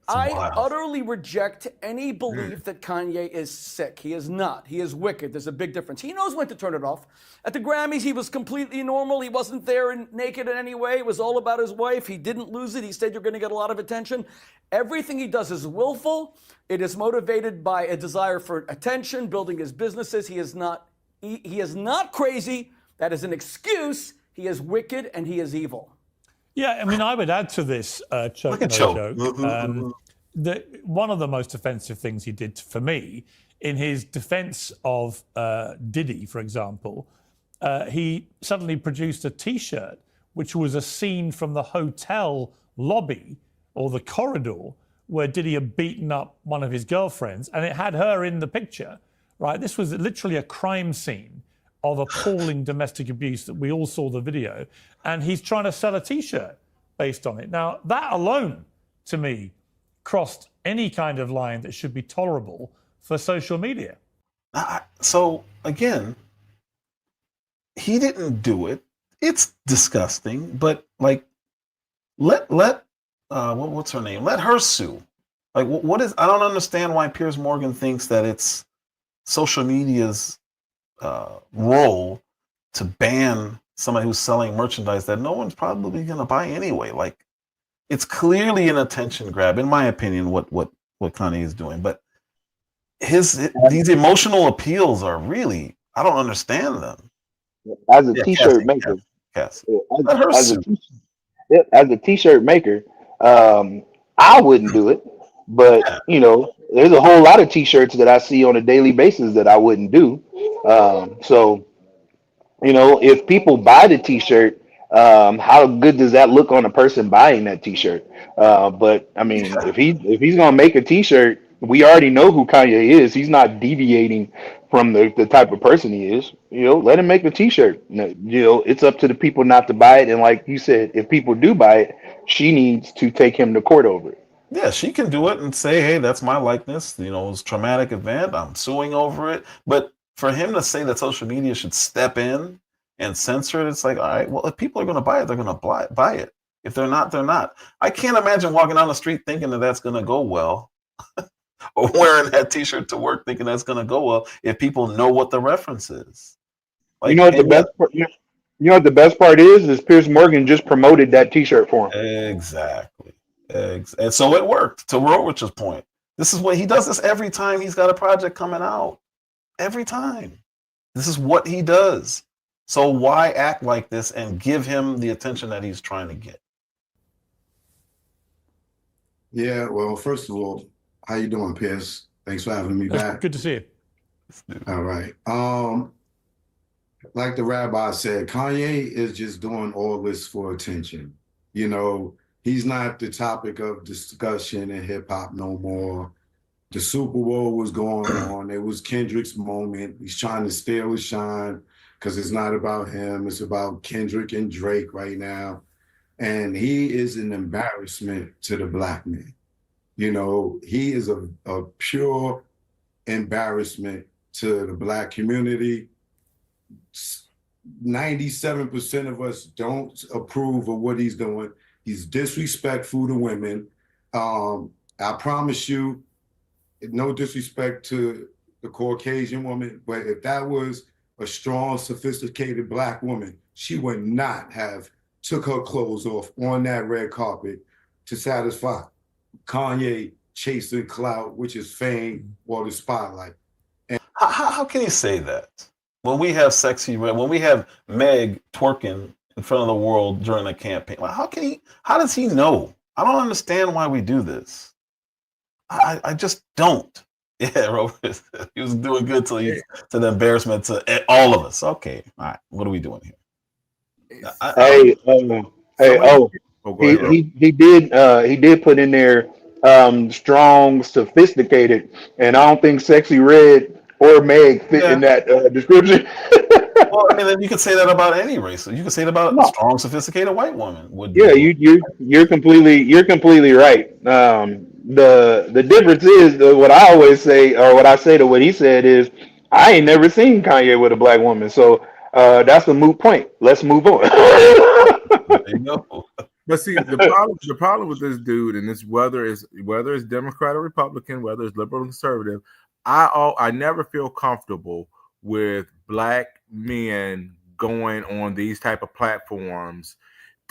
I utterly reject any belief that Kanye is sick. He is not. He is wicked. There's a big difference. He knows when to turn it off. At the Grammys, he was completely normal. He wasn't there naked in any way. It was all about his wife. He didn't lose it. He said, you're going to get a lot of attention. Everything he does is willful. It is motivated by a desire for attention, building his businesses. He is not crazy. That is an excuse. He is wicked and he is evil. Yeah, I mean, I would add to this, Choke, no joke. One of the most offensive things he did for me, in his defense of Diddy, for example, he suddenly produced a T-shirt, which was a scene from the hotel lobby or the corridor where Diddy had beaten up one of his girlfriends, and it had her in the picture, right? This was literally a crime scene of appalling domestic abuse that we all saw the video, and he's trying to sell a T-shirt based on it. Now, that alone, to me, crossed any kind of line that should be tolerable for social media. So, again, he didn't do it. It's disgusting, but, like, what's her name? Let her sue. Like, I don't understand why Piers Morgan thinks that it's social media's role to ban somebody who's selling merchandise that no one's probably going to buy anyway. Like, it's clearly an attention grab, in my opinion, what Kanye is doing. But these emotional appeals are really, I don't understand them. As a T-shirt maker, as a T-shirt maker, I wouldn't do it. But there's a whole lot of T-shirts that I see on a daily basis that I wouldn't do. So if people buy the T-shirt, How good does that look on a person buying that T-shirt? But I mean, if he's gonna make a T-shirt, we already know who Kanye is. He's not deviating from the type of person he is. Let him make the T-shirt. It's up to the people not to buy it. And like you said, if people do buy it, she needs to take him to court over it. Yeah, she can do it and say, "Hey, that's my likeness. It was a traumatic event. I'm suing over it." But for him to say that social media should step in and censor it, it's like, all right, well, if people are going to buy it, they're going to buy it. If they're not, they're not. I can't imagine walking down the street thinking that that's going to go well, or wearing that T-shirt to work thinking that's going to go well if people know what the reference is. You know what the best part? You know what the best part is Piers Morgan just promoted that T-shirt for him. Exactly. And so it worked, to Rowich's point. This is what he does, this every time he's got a project coming out. Every time. This is what he does. So why act like this and give him the attention that he's trying to get? Yeah, well, first of all, how you doing, Piers? Thanks for having me back. Good to see you. All right. Like the rabbi said, Kanye is just doing all this for attention. He's not the topic of discussion in hip hop no more. The Super Bowl was going on. It was Kendrick's moment. He's trying to steal his shine because it's not about him. It's about Kendrick and Drake right now. And he is an embarrassment to the Black man. He is a pure embarrassment to the Black community. 97% of us don't approve of what he's doing. He's disrespectful to women. I promise you, no disrespect to the Caucasian woman, but if that was a strong, sophisticated Black woman, she would not have took her clothes off on that red carpet to satisfy Kanye chasing clout, which is fame or the spotlight. And how can you say that? When we have when we have Meg twerking in front of the world during a campaign, how does he know? I don't understand why we do this. I just don't. Yeah, Robert, he was doing good to the embarrassment to all of us. Okay, all right, what are we doing here? He did put in there strong, sophisticated, and I don't think Sexy Red or Meg fit in that description. Well, I mean, then you could say that about any race. You could say it about a strong, sophisticated white woman. You're completely right. The difference is what I always say, or what I say to what he said is, I ain't never seen Kanye with a Black woman, so that's a moot point. Let's move on. There you go. But see, the problem with this dude, and this whether it's Democrat or Republican, whether it's liberal or conservative, I never feel comfortable with Black men going on these type of platforms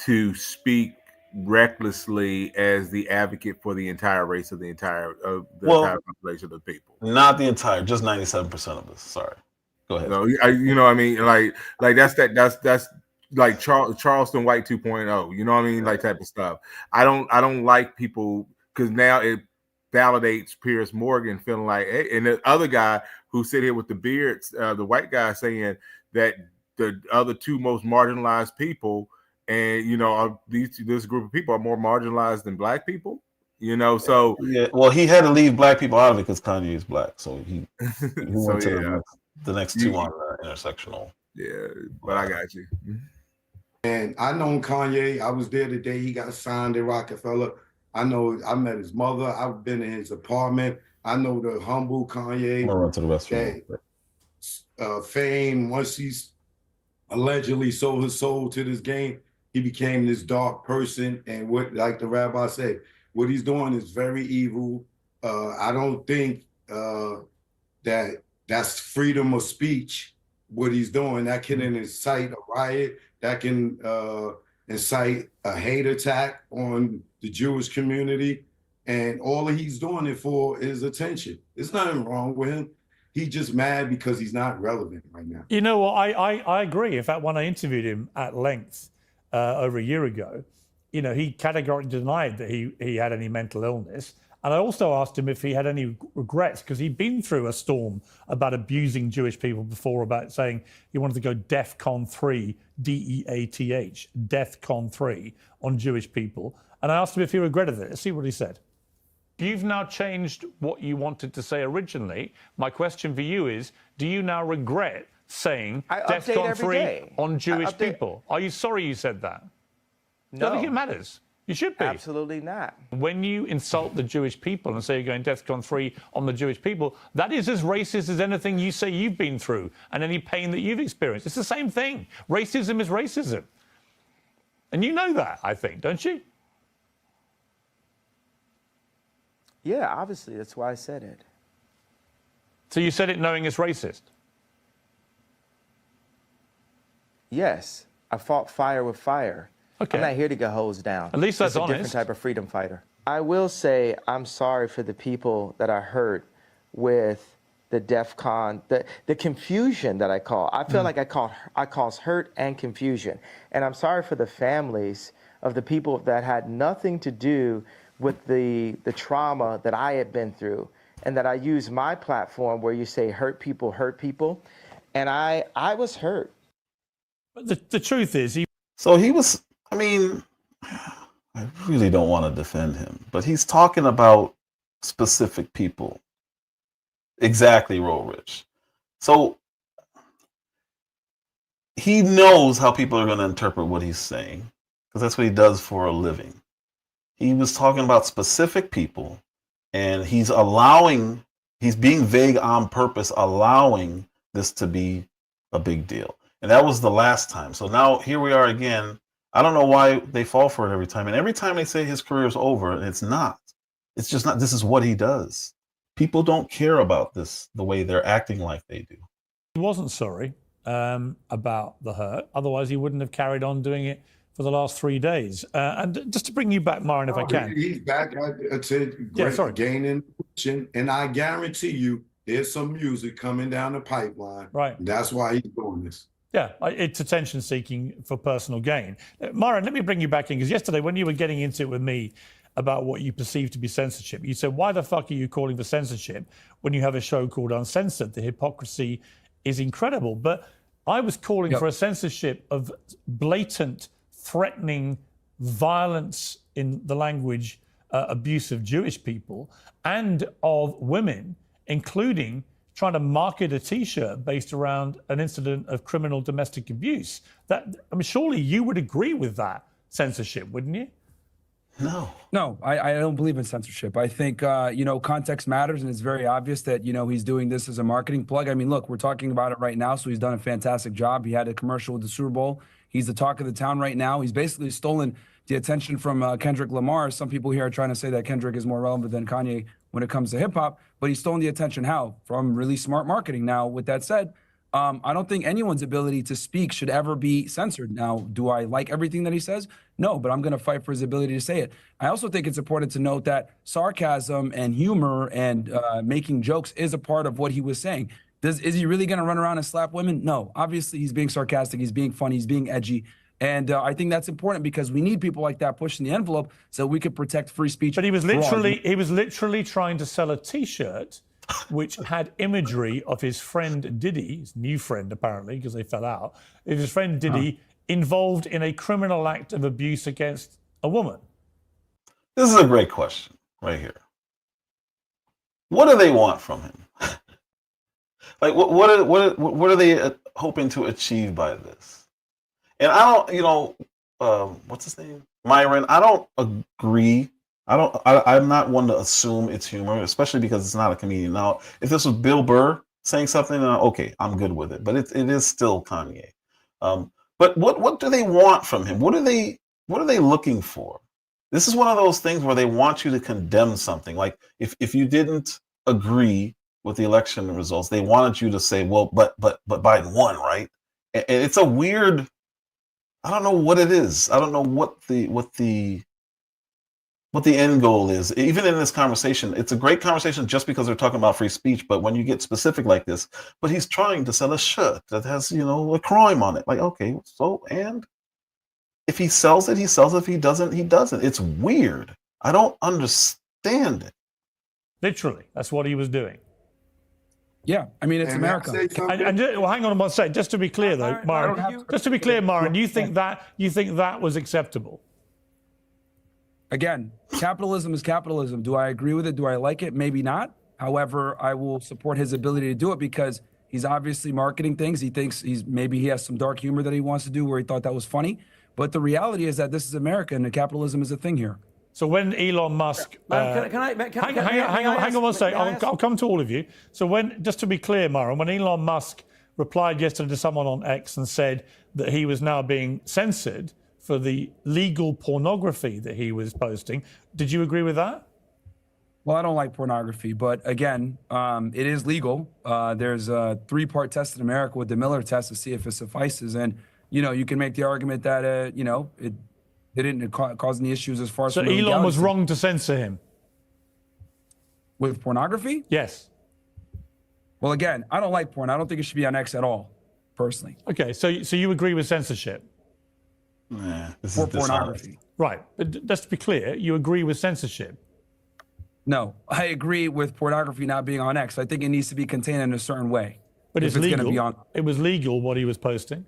to speak recklessly as the advocate for the entire race of the entire population of people. Not the entire, just 97% of us. Sorry, go ahead. So I mean, like that's like Charleston White 2.0. You know what I mean, like type of stuff. I don't like people because now it validates Piers Morgan feeling like, hey, and the other guy who sit here with the beards, the white guy saying that the other two most marginalized people, and this group of people are more marginalized than Black people. So yeah. Well, he had to leave Black people out of it because Kanye is Black, so he went to the next two on intersectional. Yeah, but I got you. And I know Kanye. I was there the day he got signed at Rockefeller. I met his mother. I've been in his apartment. I know the humble Kanye. I'm gonna run to the restaurant. Fame, once he's allegedly sold his soul to this game, he became this dark person. And what, like the rabbi said, what he's doing is very evil. I don't think that's freedom of speech. What he's doing, that can incite a riot, that can incite a hate attack on the Jewish community, and all he's doing it for is attention. There's nothing wrong with him. He's just mad because he's not relevant right now. You know what? I agree. In fact, when I interviewed him at length over a year ago, he categorically denied that he had any mental illness. And I also asked him if he had any regrets, because he'd been through a storm about abusing Jewish people before, about saying he wanted to go DEFCON 3, DEATH, DEFCON 3 on Jewish people. And I asked him if he regretted it. Let's see what he said. You've now changed what you wanted to say originally. My question for you is, do you now regret saying DEFCON 3 on Jewish people? Are you sorry you said that? No. I don't think it matters. You should be. Absolutely not. When you insult the Jewish people and say you're going DEFCON 3 on the Jewish people, that is as racist as anything you say you've been through and any pain that you've experienced. It's the same thing. Racism is racism. And you know that, I think, don't you? Yeah, obviously. That's why I said it. So you said it knowing it's racist? Yes. I fought fire with fire. Okay. I'm not here to get hosed down. At least that's It's a honest. different type of freedom fighter. I will say I'm sorry for the people that I hurt with the DEFCON, the confusion that I call. I feel like I cause hurt and confusion. And I'm sorry for the families of the people that had nothing to do with the trauma that I had been through, and that I use my platform where you say hurt people, and I was hurt. But the truth is, he was, I mean, I really don't want to defend him, but he's talking about specific people. Exactly, Roll Rich. So he knows how people are going to interpret what he's saying, because that's what he does for a living. He was talking about specific people, and he's being vague on purpose, allowing this to be a big deal. And that was the last time. So now here we are again. I don't know why they fall for it every time. And every time they say his career is over, and it's not. It's just not. This is what he does. People don't care about this the way they're acting like they do. He wasn't sorry about the hurt. Otherwise, he wouldn't have carried on doing it for the last 3 days. And just to bring you back, Myron, if I can. He's back. I said, great, gaining, and I guarantee you there's some music coming down the pipeline. Right. That's why he's doing this. Yeah, it's attention seeking for personal gain. Myron, let me bring you back in, because yesterday when you were getting into it with me about what you perceive to be censorship, you said, why the fuck are you calling for censorship when you have a show called Uncensored? The hypocrisy is incredible. But I was calling for a censorship of blatant, threatening violence in the language, abuse of Jewish people and of women, including trying to market a T-shirt based around an incident of criminal domestic abuse. That, I mean, surely you would agree with that censorship, wouldn't you? No, I don't believe in censorship. I think, context matters, and it's very obvious that, he's doing this as a marketing plug. I mean, look, we're talking about it right now, so he's done a fantastic job. He had a commercial with the Super Bowl. He's the talk of the town right now. He's basically stolen the attention from Kendrick Lamar. Some people here are trying to say that Kendrick is more relevant than Kanye when it comes to hip hop, but he's stolen the attention how? From really smart marketing. Now, with that said, I don't think anyone's ability to speak should ever be censored. Now, do I like everything that he says? No, but I'm going to fight for his ability to say it. I also think it's important to note that sarcasm and humor and making jokes is a part of what he was saying. Is he really going to run around and slap women? No. Obviously, he's being sarcastic, he's being funny, he's being edgy. And I think that's important because we need people like that pushing the envelope so we could protect free speech. But he was literally trying to sell a T-shirt which had imagery of his friend Diddy, his new friend apparently, because they fell out, his friend Diddy involved in a criminal act of abuse against a woman. This is a great question right here. What do they want from him? Like, what are they hoping to achieve by this? And I don't, what's his name? Myron, I don't agree. I'm not one to assume it's humor, especially because it's not a comedian. Now, if this was Bill Burr saying something, okay, I'm good with it. But it is still Kanye. But what do they want from him? What are they looking for? This is one of those things where they want you to condemn something. Like if you didn't agree with the election results, they wanted you to say, well, but Biden won, right? And it's a weird, I don't know what it is. I don't know what the end goal is. Even in this conversation, it's a great conversation just because they're talking about free speech. But when you get specific like this, but he's trying to sell a shirt that has, a crime on it. Like, okay, so, and if he sells it, he sells it. If he doesn't, he doesn't. It's weird. I don't understand it. Literally, that's what he was doing. Yeah, I mean, it's And may I America. say something? Well, hang on one second. Just to be clear, though, Myron. Just to be clear, Myron, you think that was acceptable? Again, capitalism is capitalism. Do I agree with it? Do I like it? Maybe not. However, I will support his ability to do it because he's obviously marketing things. He thinks maybe he has some dark humor that he wants to do where he thought that was funny. But the reality is that this is America and capitalism is a thing here. So when Elon Musk, hang on one second. I'll come to all of you. So just to be clear, Myron, when Elon Musk replied yesterday to someone on X and said that he was now being censored for the legal pornography that he was posting, did you agree with that? Well, I don't like pornography, but again, it is legal. There's a 3-part test in America with the Miller test to see if it suffices. And, you can make the argument that, it didn't cause any issues as far as... So Elon was wrong to censor him? With pornography? Yes. Well, again, I don't like porn. I don't think it should be on X at all, personally. Okay, so you agree with censorship? For pornography. Right, but just to be clear, you agree with censorship? No, I agree with pornography not being on X. I think it needs to be contained in a certain way. But it's legal. Gonna be on... It was legal what he was posting?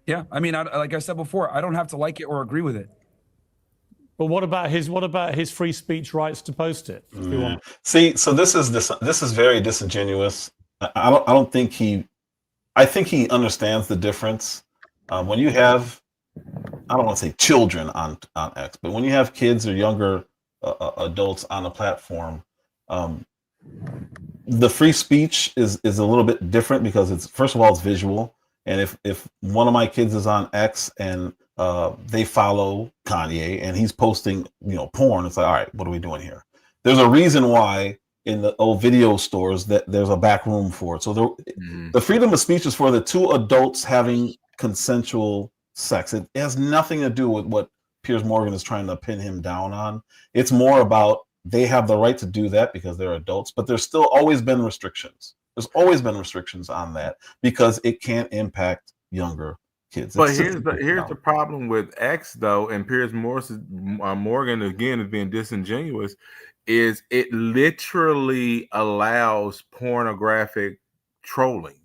Yeah, I mean, like I said before, I don't have to like it or agree with it. But what about his free speech rights to post it? See, so this is very disingenuous. I think he understands the difference. When you have, I don't want to say children on X, but when you have kids or younger adults on a platform, the free speech is a little bit different because it's, first of all, it's visual. And if one of my kids is on X and they follow Kanye and he's posting, porn, it's like, all right, what are we doing here? There's a reason why in the old video stores that there's a back room for it. So the freedom of speech is for the two adults having consensual sex. It has nothing to do with what Piers Morgan is trying to pin him down on. It's more about they have the right to do that because they're adults, but there's still always been restrictions. There's always been restrictions on that because it can't impact younger kids. But here's the problem with X though, and Piers Morgan again is being disingenuous, is it literally allows pornographic trolling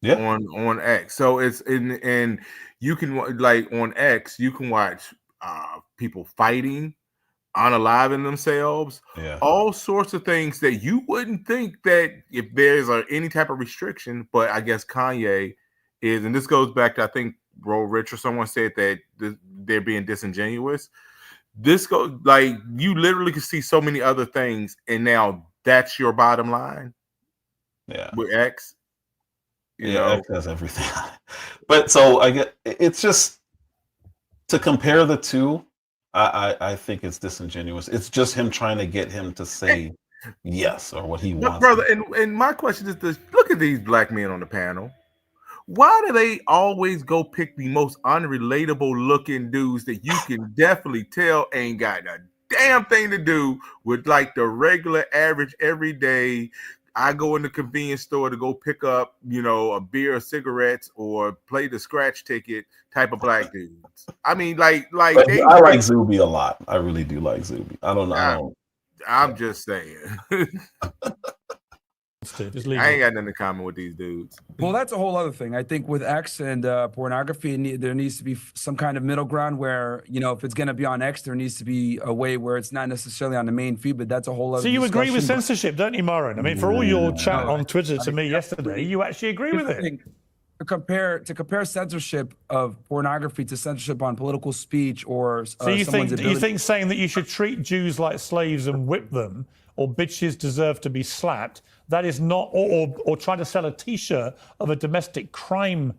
on X. So it's and you can, like, on X you can watch people fighting, unaliving themselves, all sorts of things that you wouldn't think that if there's any type of restriction, but I guess Kanye is, and this goes back to, I think Bro Rich or someone said that they're being disingenuous. This goes, like, you literally can see so many other things, and now that's your bottom line. Yeah, with X, X has everything. But so I get, it's just to compare the two. I think it's disingenuous. It's just him trying to get him to say yes or what he wants. Brother, and my question is this: look at these black men on the panel. Why do they always go pick the most unrelatable looking dudes that you can definitely tell ain't got a damn thing to do with, like, the regular, average, everyday, I go in the convenience store to go pick up, a beer or cigarettes or play the scratch ticket type of black dudes? I mean, I like Zuby a lot. I really do like Zuby. I don't know. I'm just saying. I ain't got nothing in common with these dudes. Well, that's a whole other thing. I think with X and pornography, there needs to be some kind of middle ground where, if it's going to be on X, there needs to be a way where it's not necessarily on the main feed, but that's a whole other So you discussion. agree with censorship, don't you, Myron? I mean, for all your chat on Twitter to me yesterday, you actually agree with it. To compare censorship of pornography to censorship on political speech or so you think saying that you should treat Jews like slaves and whip them, or bitches deserve to be slapped, that is not, or try to sell a T-shirt of a domestic crime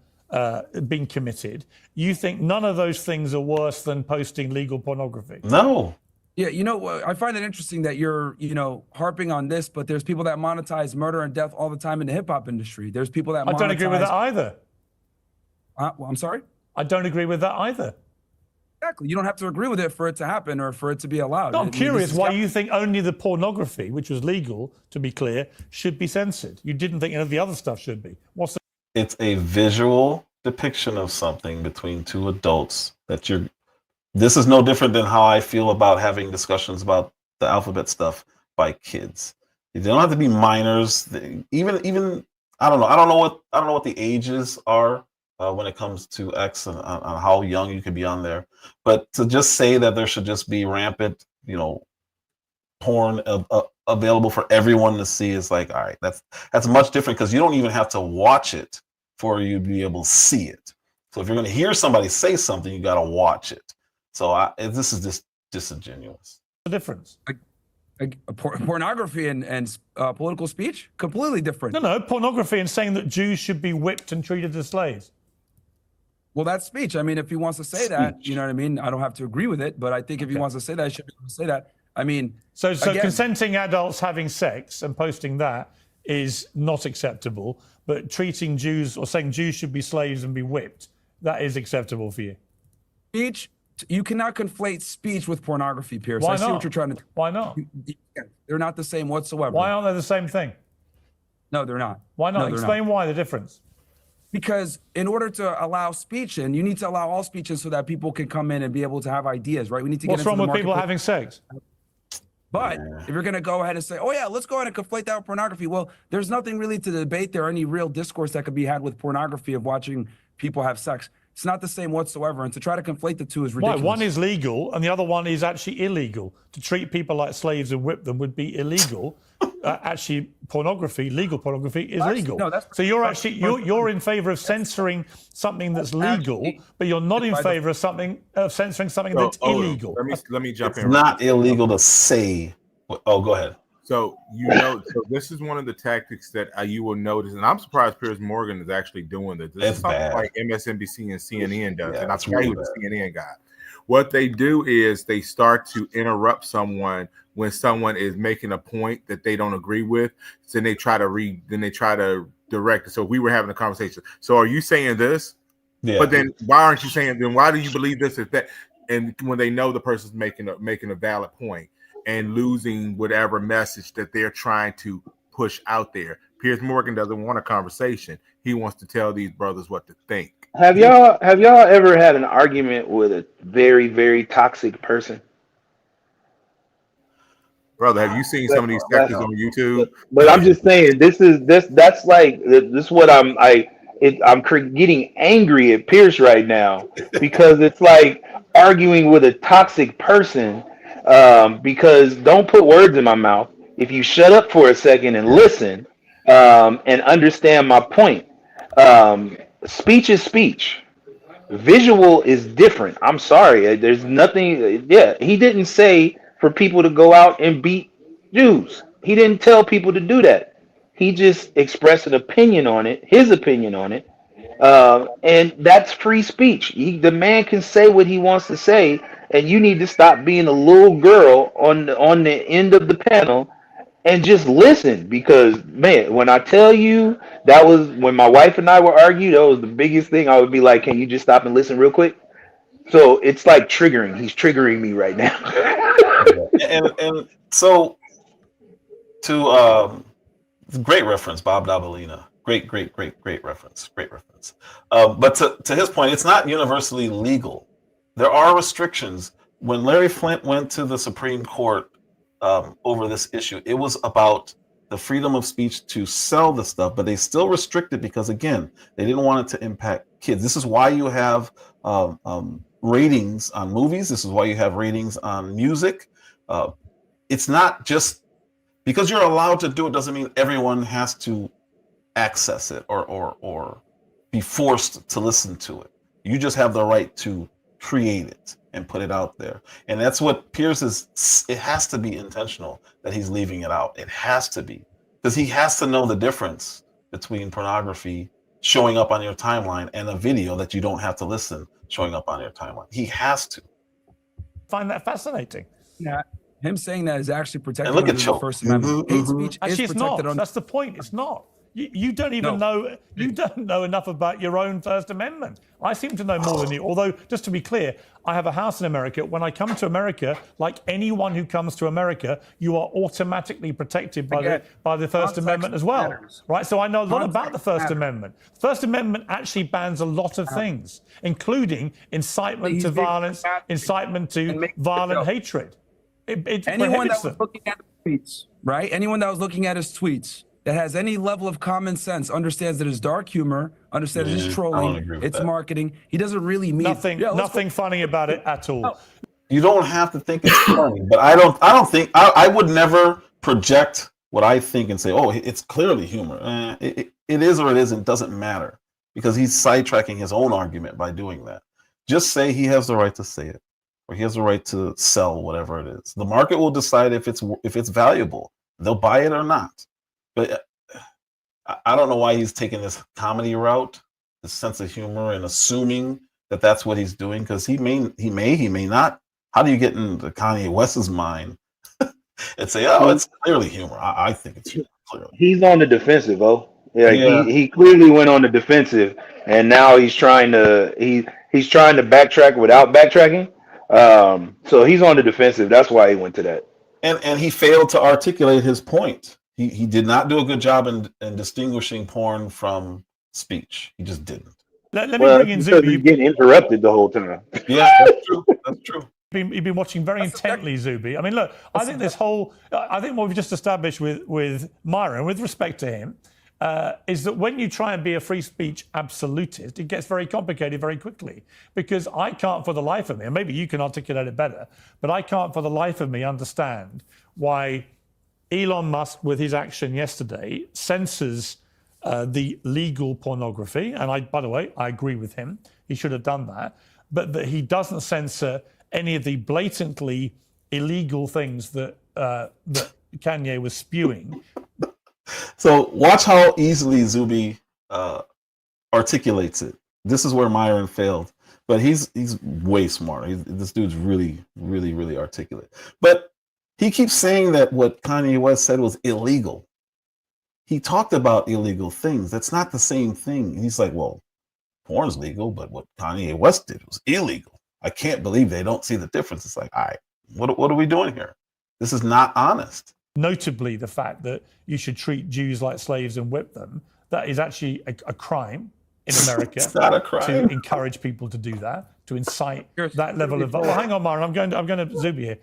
being committed, you think none of those things are worse than posting legal pornography? No. Yeah, I find it interesting that you're, harping on this, but there's people that monetize murder and death all the time in the hip hop industry. There's people that I don't agree with that either. Well, I'm sorry? I don't agree with that either. Exactly. You don't have to agree with it for it to happen or for it to be allowed. No, I'm curious why you think only the pornography, which was legal, to be clear, should be censored. You didn't think any of the other stuff should be. It's a visual depiction of something between two adults that this is no different than how I feel about having discussions about the alphabet stuff by kids. They don't have to be minors. Even I don't know what the ages are when it comes to X and on how young you could be on there. But to just say that there should just be rampant, porn available for everyone to see is like, all right, that's much different, because you don't even have to watch it for you to be able to see it. So if you're going to hear somebody say something, you got to watch it. So this is just disingenuous. The difference. Pornography and political speech, completely different. No, pornography and saying that Jews should be whipped and treated as slaves. Well, that's speech. I mean, if he wants to say that, you know what I mean? I don't have to agree with it, but I think if he wants to say that, he should be able to say that. I mean, so again, consenting adults having sex and posting that is not acceptable, but treating Jews or saying Jews should be slaves and be whipped, that is acceptable for you. Speech, you cannot conflate speech with pornography, Piers. Why I see not? what you're trying to do. Why not? They're not the same whatsoever. Why aren't they the same thing? No, they're not. Why not? No, Explain why the difference. Because in order to allow speech in, you need to allow all speech in so that people can come in and be able to have ideas, right? We need to What's get into wrong the with people marketplace. having sex? But if you're going to go ahead and say, oh, yeah, let's go ahead and conflate that with pornography. Well, there's nothing really to debate there, any real discourse that could be had with pornography of watching people have sex. It's not the same whatsoever. And to try to conflate the two is ridiculous. Why? One is legal and the other one is actually illegal. To treat people like slaves and whip them would be illegal. Actually, legal pornography is legal. No, so you're in favor of censoring something that's legal, but you're not in favor of censoring something that's illegal. Let me jump in. It's not illegal to say. Oh, go ahead. So so this is one of the tactics that you will notice, and I'm surprised Piers Morgan is actually doing this. This is something bad. like MSNBC and CNN does, Yeah, and I it's forgot really who the CNN guy. What they do is they start to interrupt someone when someone is making a point that they don't agree with. So then they try to direct it. So we were having a conversation. So are you saying this? Yeah. But then why aren't you saying? Then why do you believe this? If that, and when they know the person's making a valid point and losing whatever message that they're trying to push out there. Piers Morgan doesn't want a conversation. He wants to tell these brothers what to think. Have y'all ever had an argument with a very, very toxic person? Brother, have you seen some of these sectors on YouTube? But I'm just saying, that's what I'm getting angry at Pierce right now, because it's like arguing with a toxic person. Because don't put words in my mouth. If you shut up for a second and listen, and understand my point. Speech is speech. Visual is different. I'm sorry. There's nothing. Yeah, he didn't say for people to go out and beat Jews. He didn't tell people to do that. He just expressed an opinion on it, his opinion on it. And that's free speech. The man can say what he wants to say, and you need to stop being a little girl on the end of the panel and just listen. Because, man, when I tell you, that was when my wife and I were arguing, that was the biggest thing. I would be like, can you just stop and listen real quick? So it's like triggering. He's triggering me right now. and so to great reference, Bob Dabalina. Great reference. Great reference. But to his point, it's not universally legal. There are restrictions. When Larry Flynt went to the Supreme Court over this issue, it was about the freedom of speech to sell the stuff, but they still restricted because, again, they didn't want it to impact kids. This is why you have ratings on movies. This is why you have ratings on music. It's not just because you're allowed to do it doesn't mean everyone has to access it or be forced to listen to it. You just have the right to create it and put it out there. And that's what Piers is. It has to be intentional that he's leaving it out. It has to be, because he has to know the difference between pornography showing up on your timeline and a video that you don't have to listen showing up on your timeline. He has to. Find that fascinating. Yeah. Him saying that is actually protected under the First Amendment. Hate speech Actually, is it's protected not. under. That's the point. It's not. You don't even know. You don't know enough about your own First Amendment. I seem to know more than you. Although, just to be clear, I have a house in America. When I come to America, like anyone who comes to America, you are automatically protected by the First Amendment as well, right? So I know a lot about the First Amendment. The First Amendment actually bans a lot of things, including incitement to violence, incitement to violent hatred. It Anyone prohibits that was them. looking at tweets, right? Anyone that was looking at his tweets that has any level of common sense understands that it's dark humor, understands it's I don't trolling, agree with it's that. marketing. He doesn't really mean Nothing funny about it at all. You don't have to think it's funny, but I don't think I would never project what I think and say, oh, it's clearly humor. It is or it isn't, doesn't matter, because he's sidetracking his own argument by doing that. Just say he has the right to say it, or he has the right to sell whatever it is. The market will decide if it's valuable. They'll buy it or not. But I don't know why he's taking this comedy route, this sense of humor, and assuming that that's what he's doing, because he may not. How do you get into Kanye West's mind and say, oh, it's clearly humor? I think it's humor, clearly. He's on the defensive, oh. Yeah, Yeah. he clearly went on the defensive, and now he's trying to backtrack without backtracking. So he's on the defensive. That's why he went to that. And he failed to articulate his point. He did not do a good job in distinguishing porn from speech. He just didn't. Let me bring in because he's Zuby. getting interrupted the whole time. Yeah, that's true. That's true. You've been watching very intently, Zuby. I mean, look, I think what we've just established with Myron, with respect to him, is that when you try and be a free speech absolutist, it gets very complicated very quickly. Because I can't for the life of me, and maybe you can articulate it better, but I can't for the life of me understand why Elon Musk, with his action yesterday, censors the legal pornography. And by the way, I agree with him. He should have done that. But that he doesn't censor any of the blatantly illegal things that Kanye was spewing. So watch how easily Zuby articulates it. This is where Myron failed, but he's way smarter. This dude's really, really, really articulate. But he keeps saying that what Kanye West said was illegal. He talked about illegal things. That's not the same thing. And he's like, well, porn's legal, but what Kanye West did was illegal. I can't believe they don't see the difference. It's like, all right, what are we doing here? This is not honest. Notably, the fact that you should treat Jews like slaves and whip them, that is actually a crime in America. It's not a crime. To encourage people to do that, to incite that level of... Well, hang on, Myron, I'm going to Zuby here.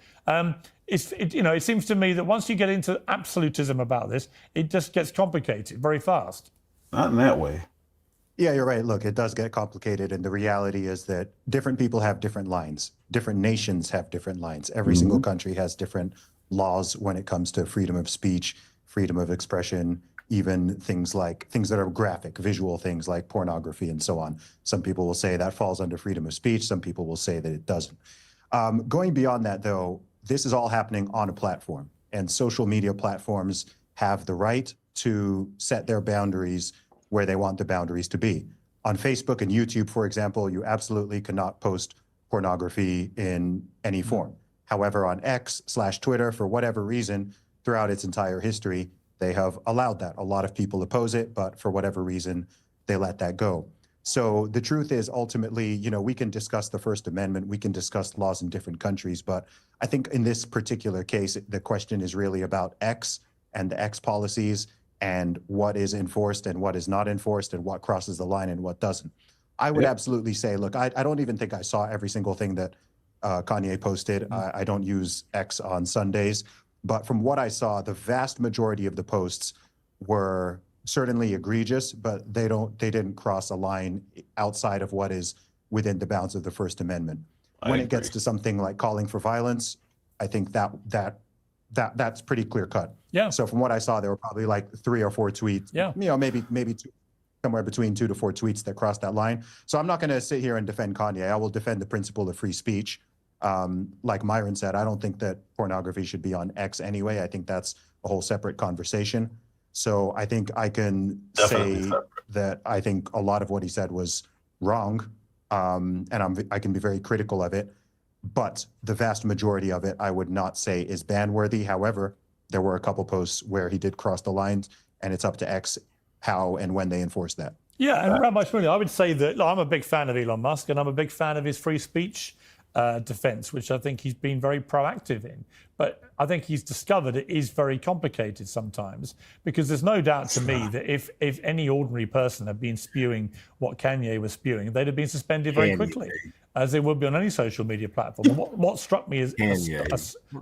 It seems to me that once you get into absolutism about this, it just gets complicated very fast. Not in that way. Yeah, you're right. Look, it does get complicated. And the reality is that different people have different lines. Different nations have different lines. Every single country has different laws when it comes to freedom of speech, freedom of expression, even things that are graphic, visual things like pornography and so on. Some people will say that falls under freedom of speech. Some people will say that it doesn't. Going beyond that, though, this is all happening on a platform. And social media platforms have the right to set their boundaries where they want the boundaries to be. On Facebook and YouTube, for example, you absolutely cannot post pornography in any form. However, on X/Twitter, for whatever reason, throughout its entire history, they have allowed that. A lot of people oppose it, but for whatever reason, they let that go. So the truth is, ultimately, we can discuss the First Amendment, we can discuss laws in different countries, but I think in this particular case, the question is really about X and the X policies and what is enforced and what is not enforced and what crosses the line and what doesn't. I would absolutely say, look, I don't even think I saw every single thing that Kanye posted. I don't use X on Sundays, but from what I saw, the vast majority of the posts were certainly egregious, but they didn't cross a line outside of what is within the bounds of the First Amendment. When it gets to something like calling for violence, I think that's pretty clear cut. Yeah. So from what I saw, there were probably like 3 or 4 tweets. Yeah. Maybe two, somewhere between 2 to 4 tweets that crossed that line. So I'm not going to sit here and defend Kanye. I will defend the principle of free speech. Like Myron said, I don't think that pornography should be on X anyway. I think that's a whole separate conversation. So I think I can say that I think a lot of what he said was wrong, and I can be very critical of it. But the vast majority of it, I would not say is ban-worthy. However, there were a couple posts where he did cross the lines, and it's up to X how and when they enforce that. Yeah, and Rabbi Shmuley, I would say that I'm a big fan of Elon Musk, and I'm a big fan of his free speech defense, which I think he's been very proactive in. But I think he's discovered it is very complicated sometimes, because there's no doubt to me that if any ordinary person had been spewing what Kanye was spewing, they'd have been suspended very quickly, as they would be on any social media platform. And what struck me as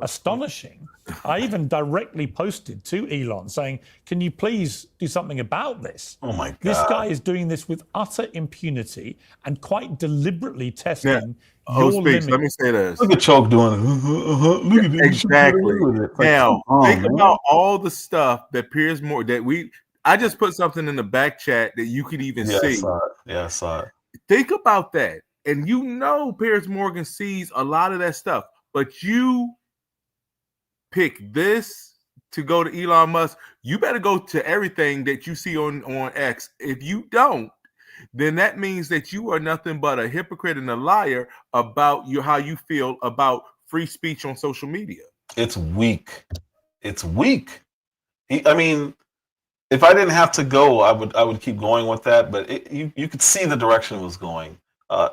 astonishing, I even directly posted to Elon saying, can you please do something about this? Oh my God. This guy is doing this with utter impunity and quite deliberately testing your limits. Let me say this. Look at Choke doing it. Look at this. Exactly. Like, Now, think man. about all the stuff that Piers Morgan, I just put something in the back chat that you could even see. I saw it. Think about that. And you know Piers Morgan sees a lot of that stuff, but you pick this to go to Elon Musk. You better go to everything that you see on X. If you don't, then that means that you are nothing but a hypocrite and a liar about how you feel about free speech on social media. It's weak. It's weak. I mean, if I didn't have to go, I would keep going with that. But you could see the direction it was going.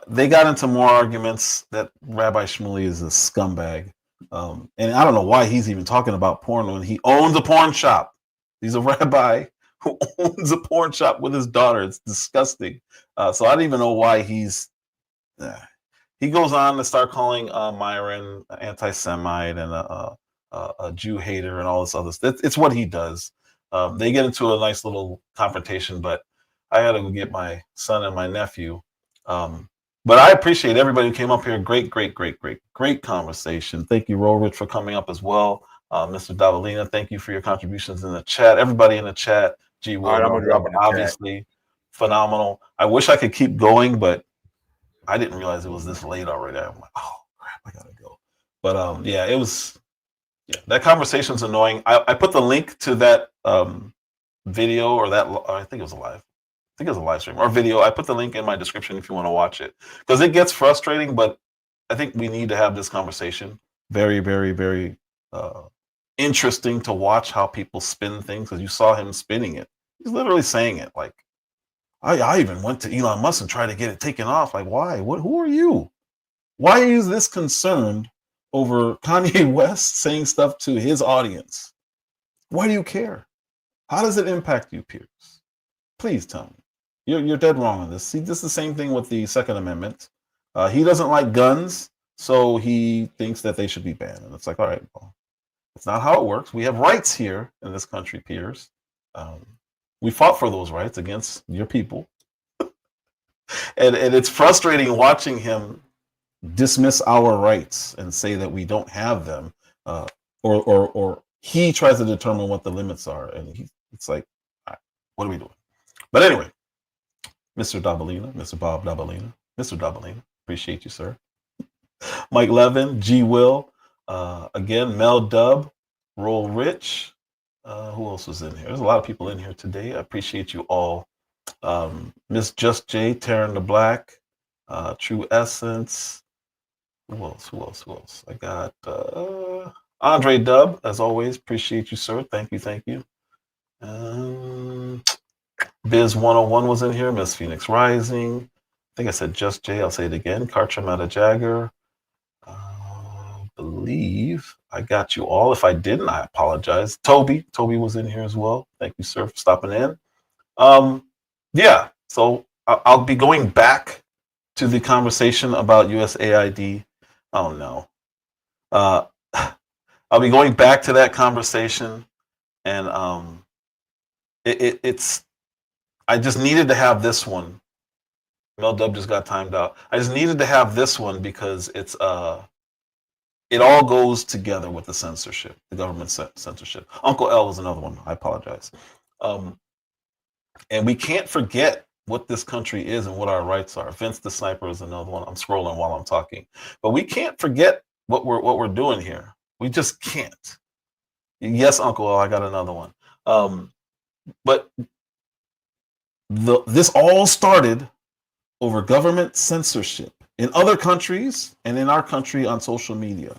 They got into more arguments that Rabbi Shmuley is a scumbag, and I don't know why he's even talking about porn when he owns a porn shop. He's a rabbi who owns a porn shop with his daughter. It's disgusting. So I don't even know why he's. He goes on to start calling Myron anti-Semite and a Jew hater and all this other stuff. It's what he does. They get into a nice little confrontation, but I had to go get my son and my nephew. But I appreciate everybody who came up here. Great conversation. Thank you, Rolrich, for coming up as well. Mr. Davalina, thank you for your contributions in the chat. Everybody in the chat, obviously phenomenal. I wish I could keep going, but I didn't realize it was this late already. I'm like, oh crap, I gotta go. But yeah, it was. Yeah, that conversation's annoying. I put the link to that video or I think it was a live. I think it was a live stream or video. I put the link in my description if you want to watch it, because it gets frustrating. But I think we need to have this conversation. Very interesting to watch how people spin things, because you saw him spinning it. He's literally saying it like, I even went to Elon Musk and tried to get it taken off. Like, why? Who are you? Why is this concerned over Kanye West saying stuff to his audience? Why do you care? How does it impact you, Piers? Please tell me. You're dead wrong on this. See, this is the same thing with the Second Amendment. He doesn't like guns, so he thinks that they should be banned. And it's like, all right, well, it's not how it works. We have rights here in this country, Piers. We fought for those rights against your people. and it's frustrating watching him dismiss our rights and say that we don't have them, or he tries to determine what the limits are, and it's like, all right, what are we doing? But anyway, Mr. Dabalina, Mr. Bob Dabalina, Mr. Dabalina, appreciate you, sir. Mike Levin, G. Will, again, Mel Dub, Roll Rich. Who else was in here? There's a lot of people in here today. I appreciate you all. Miss Just J, Taryn the Black, True Essence. Who else? I got Andre Dub, as always. Appreciate you, sir. Thank you. Biz 101 was in here. Miss Phoenix Rising. I think I said Just J. I'll say it again. Karchamata Jagger. Believe I got you all. If I didn't, I apologize. Toby was in here as well. Thank you, sir, for stopping in. Yeah, so I'll be going back to the conversation about USAID. Oh no. I'll be going back to that conversation, and it's I just needed to have this one. Mel Dub just got timed out. I just needed to have this one because it's it all goes together with the censorship, the government censorship. Uncle L was another one. I apologize. And we can't forget what this country is and what our rights are. Vince the Sniper is another one. I'm scrolling while I'm talking. But we can't forget what we're doing here. We just can't. Yes, Uncle L, I got another one. But this all started over government censorship in other countries and in our country on social media.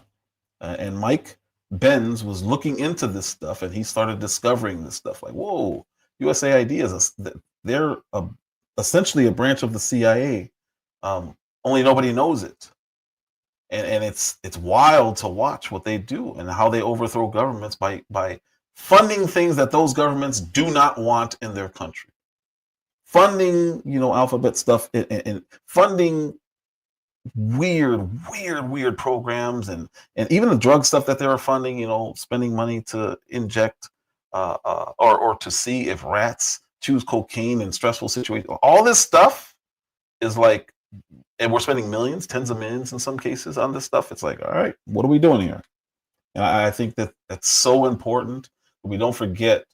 And Mike Benz was looking into this stuff, and he started discovering this stuff. Like, whoa, USAID they're essentially a branch of the CIA. Only nobody knows it. and it's wild to watch what they do and how they overthrow governments by funding things that those governments do not want in their country, funding alphabet stuff, and funding weird programs, and even the drug stuff that they were funding, spending money to inject or to see if rats choose cocaine in stressful situations. All this stuff is like, and we're spending millions, tens of millions in some cases on this stuff. It's like, all right, what are we doing here? And I think that that's so important. We don't forget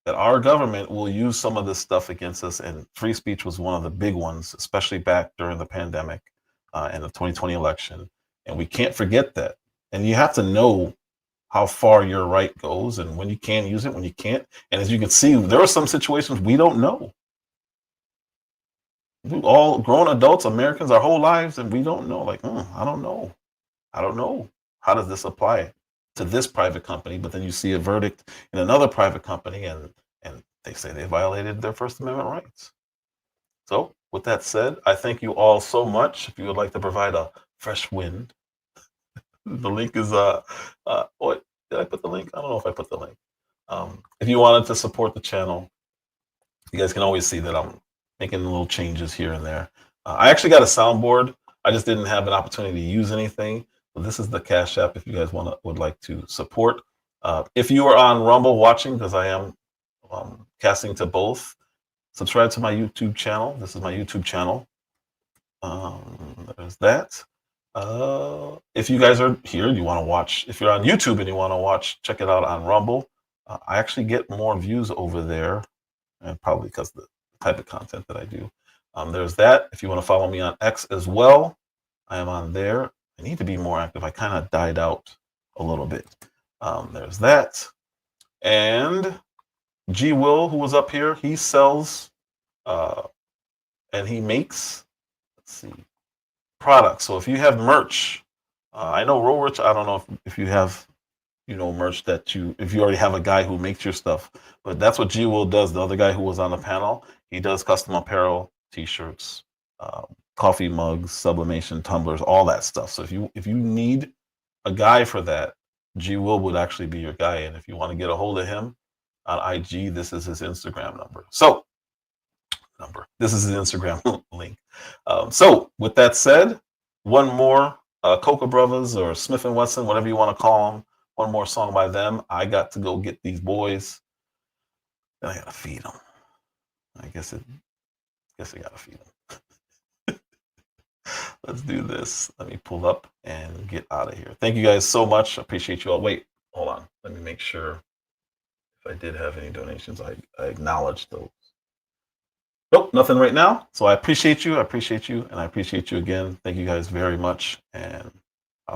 that our government will use some of this stuff against us, and free speech was one of the big ones, especially back during the pandemic and the 2020 election. And we can't forget that. And you have to know how far your right goes and when you can use it, when you can't. And as you can see, there are some situations we don't know. We're all grown adults, Americans, our whole lives, and we don't know. Like, I don't know. How does this apply to this private company? But then you see a verdict in another private company, and they say they violated their First Amendment rights. So with that said, I thank you all so much. If you would like to provide a fresh wind, the link is what did I put the link? I don't know if I put the link. If you wanted to support the channel, you guys can always see that I'm making little changes here and there. I actually got a soundboard. I just didn't have an opportunity to use anything. But this is the Cash App if you guys would like to support. If you are on Rumble watching, because I am casting to both, subscribe to my YouTube channel. This is my YouTube channel. There's that. If you guys are here, you want to watch, if you're on YouTube and you want to watch, check it out on Rumble. I actually get more views over there, and probably because of the type of content that I do. There's that. If you want to follow me on X as well, I am on there. I need to be more active. I kind of died out a little bit. There's that. And Gw, who was up here, he sells and he makes, let's see, products. So if you have merch, I know Rich, I don't know if you have, merch that if you already have a guy who makes your stuff, but that's what Gw does. The other guy who was on the panel, he does custom apparel, t-shirts, coffee mugs, sublimation, tumblers, all that stuff. So if you need a guy for that, Gw would actually be your guy. And if you want to get a hold of him on IG, this is his Instagram number. This is his Instagram link. So with that said, one more Coca Brothers or Smif-N-Wessun, whatever you want to call them, one more song by them. I got to go get these boys. Then I gotta feed them. I guess I gotta feed them. Let's do this. Let me pull up and get out of here. Thank you guys so much. I appreciate you all. Wait, hold on. Let me make sure if I did have any donations, I acknowledge those. Nope, nothing right now. So I appreciate you. And I appreciate you again. Thank you guys very much. And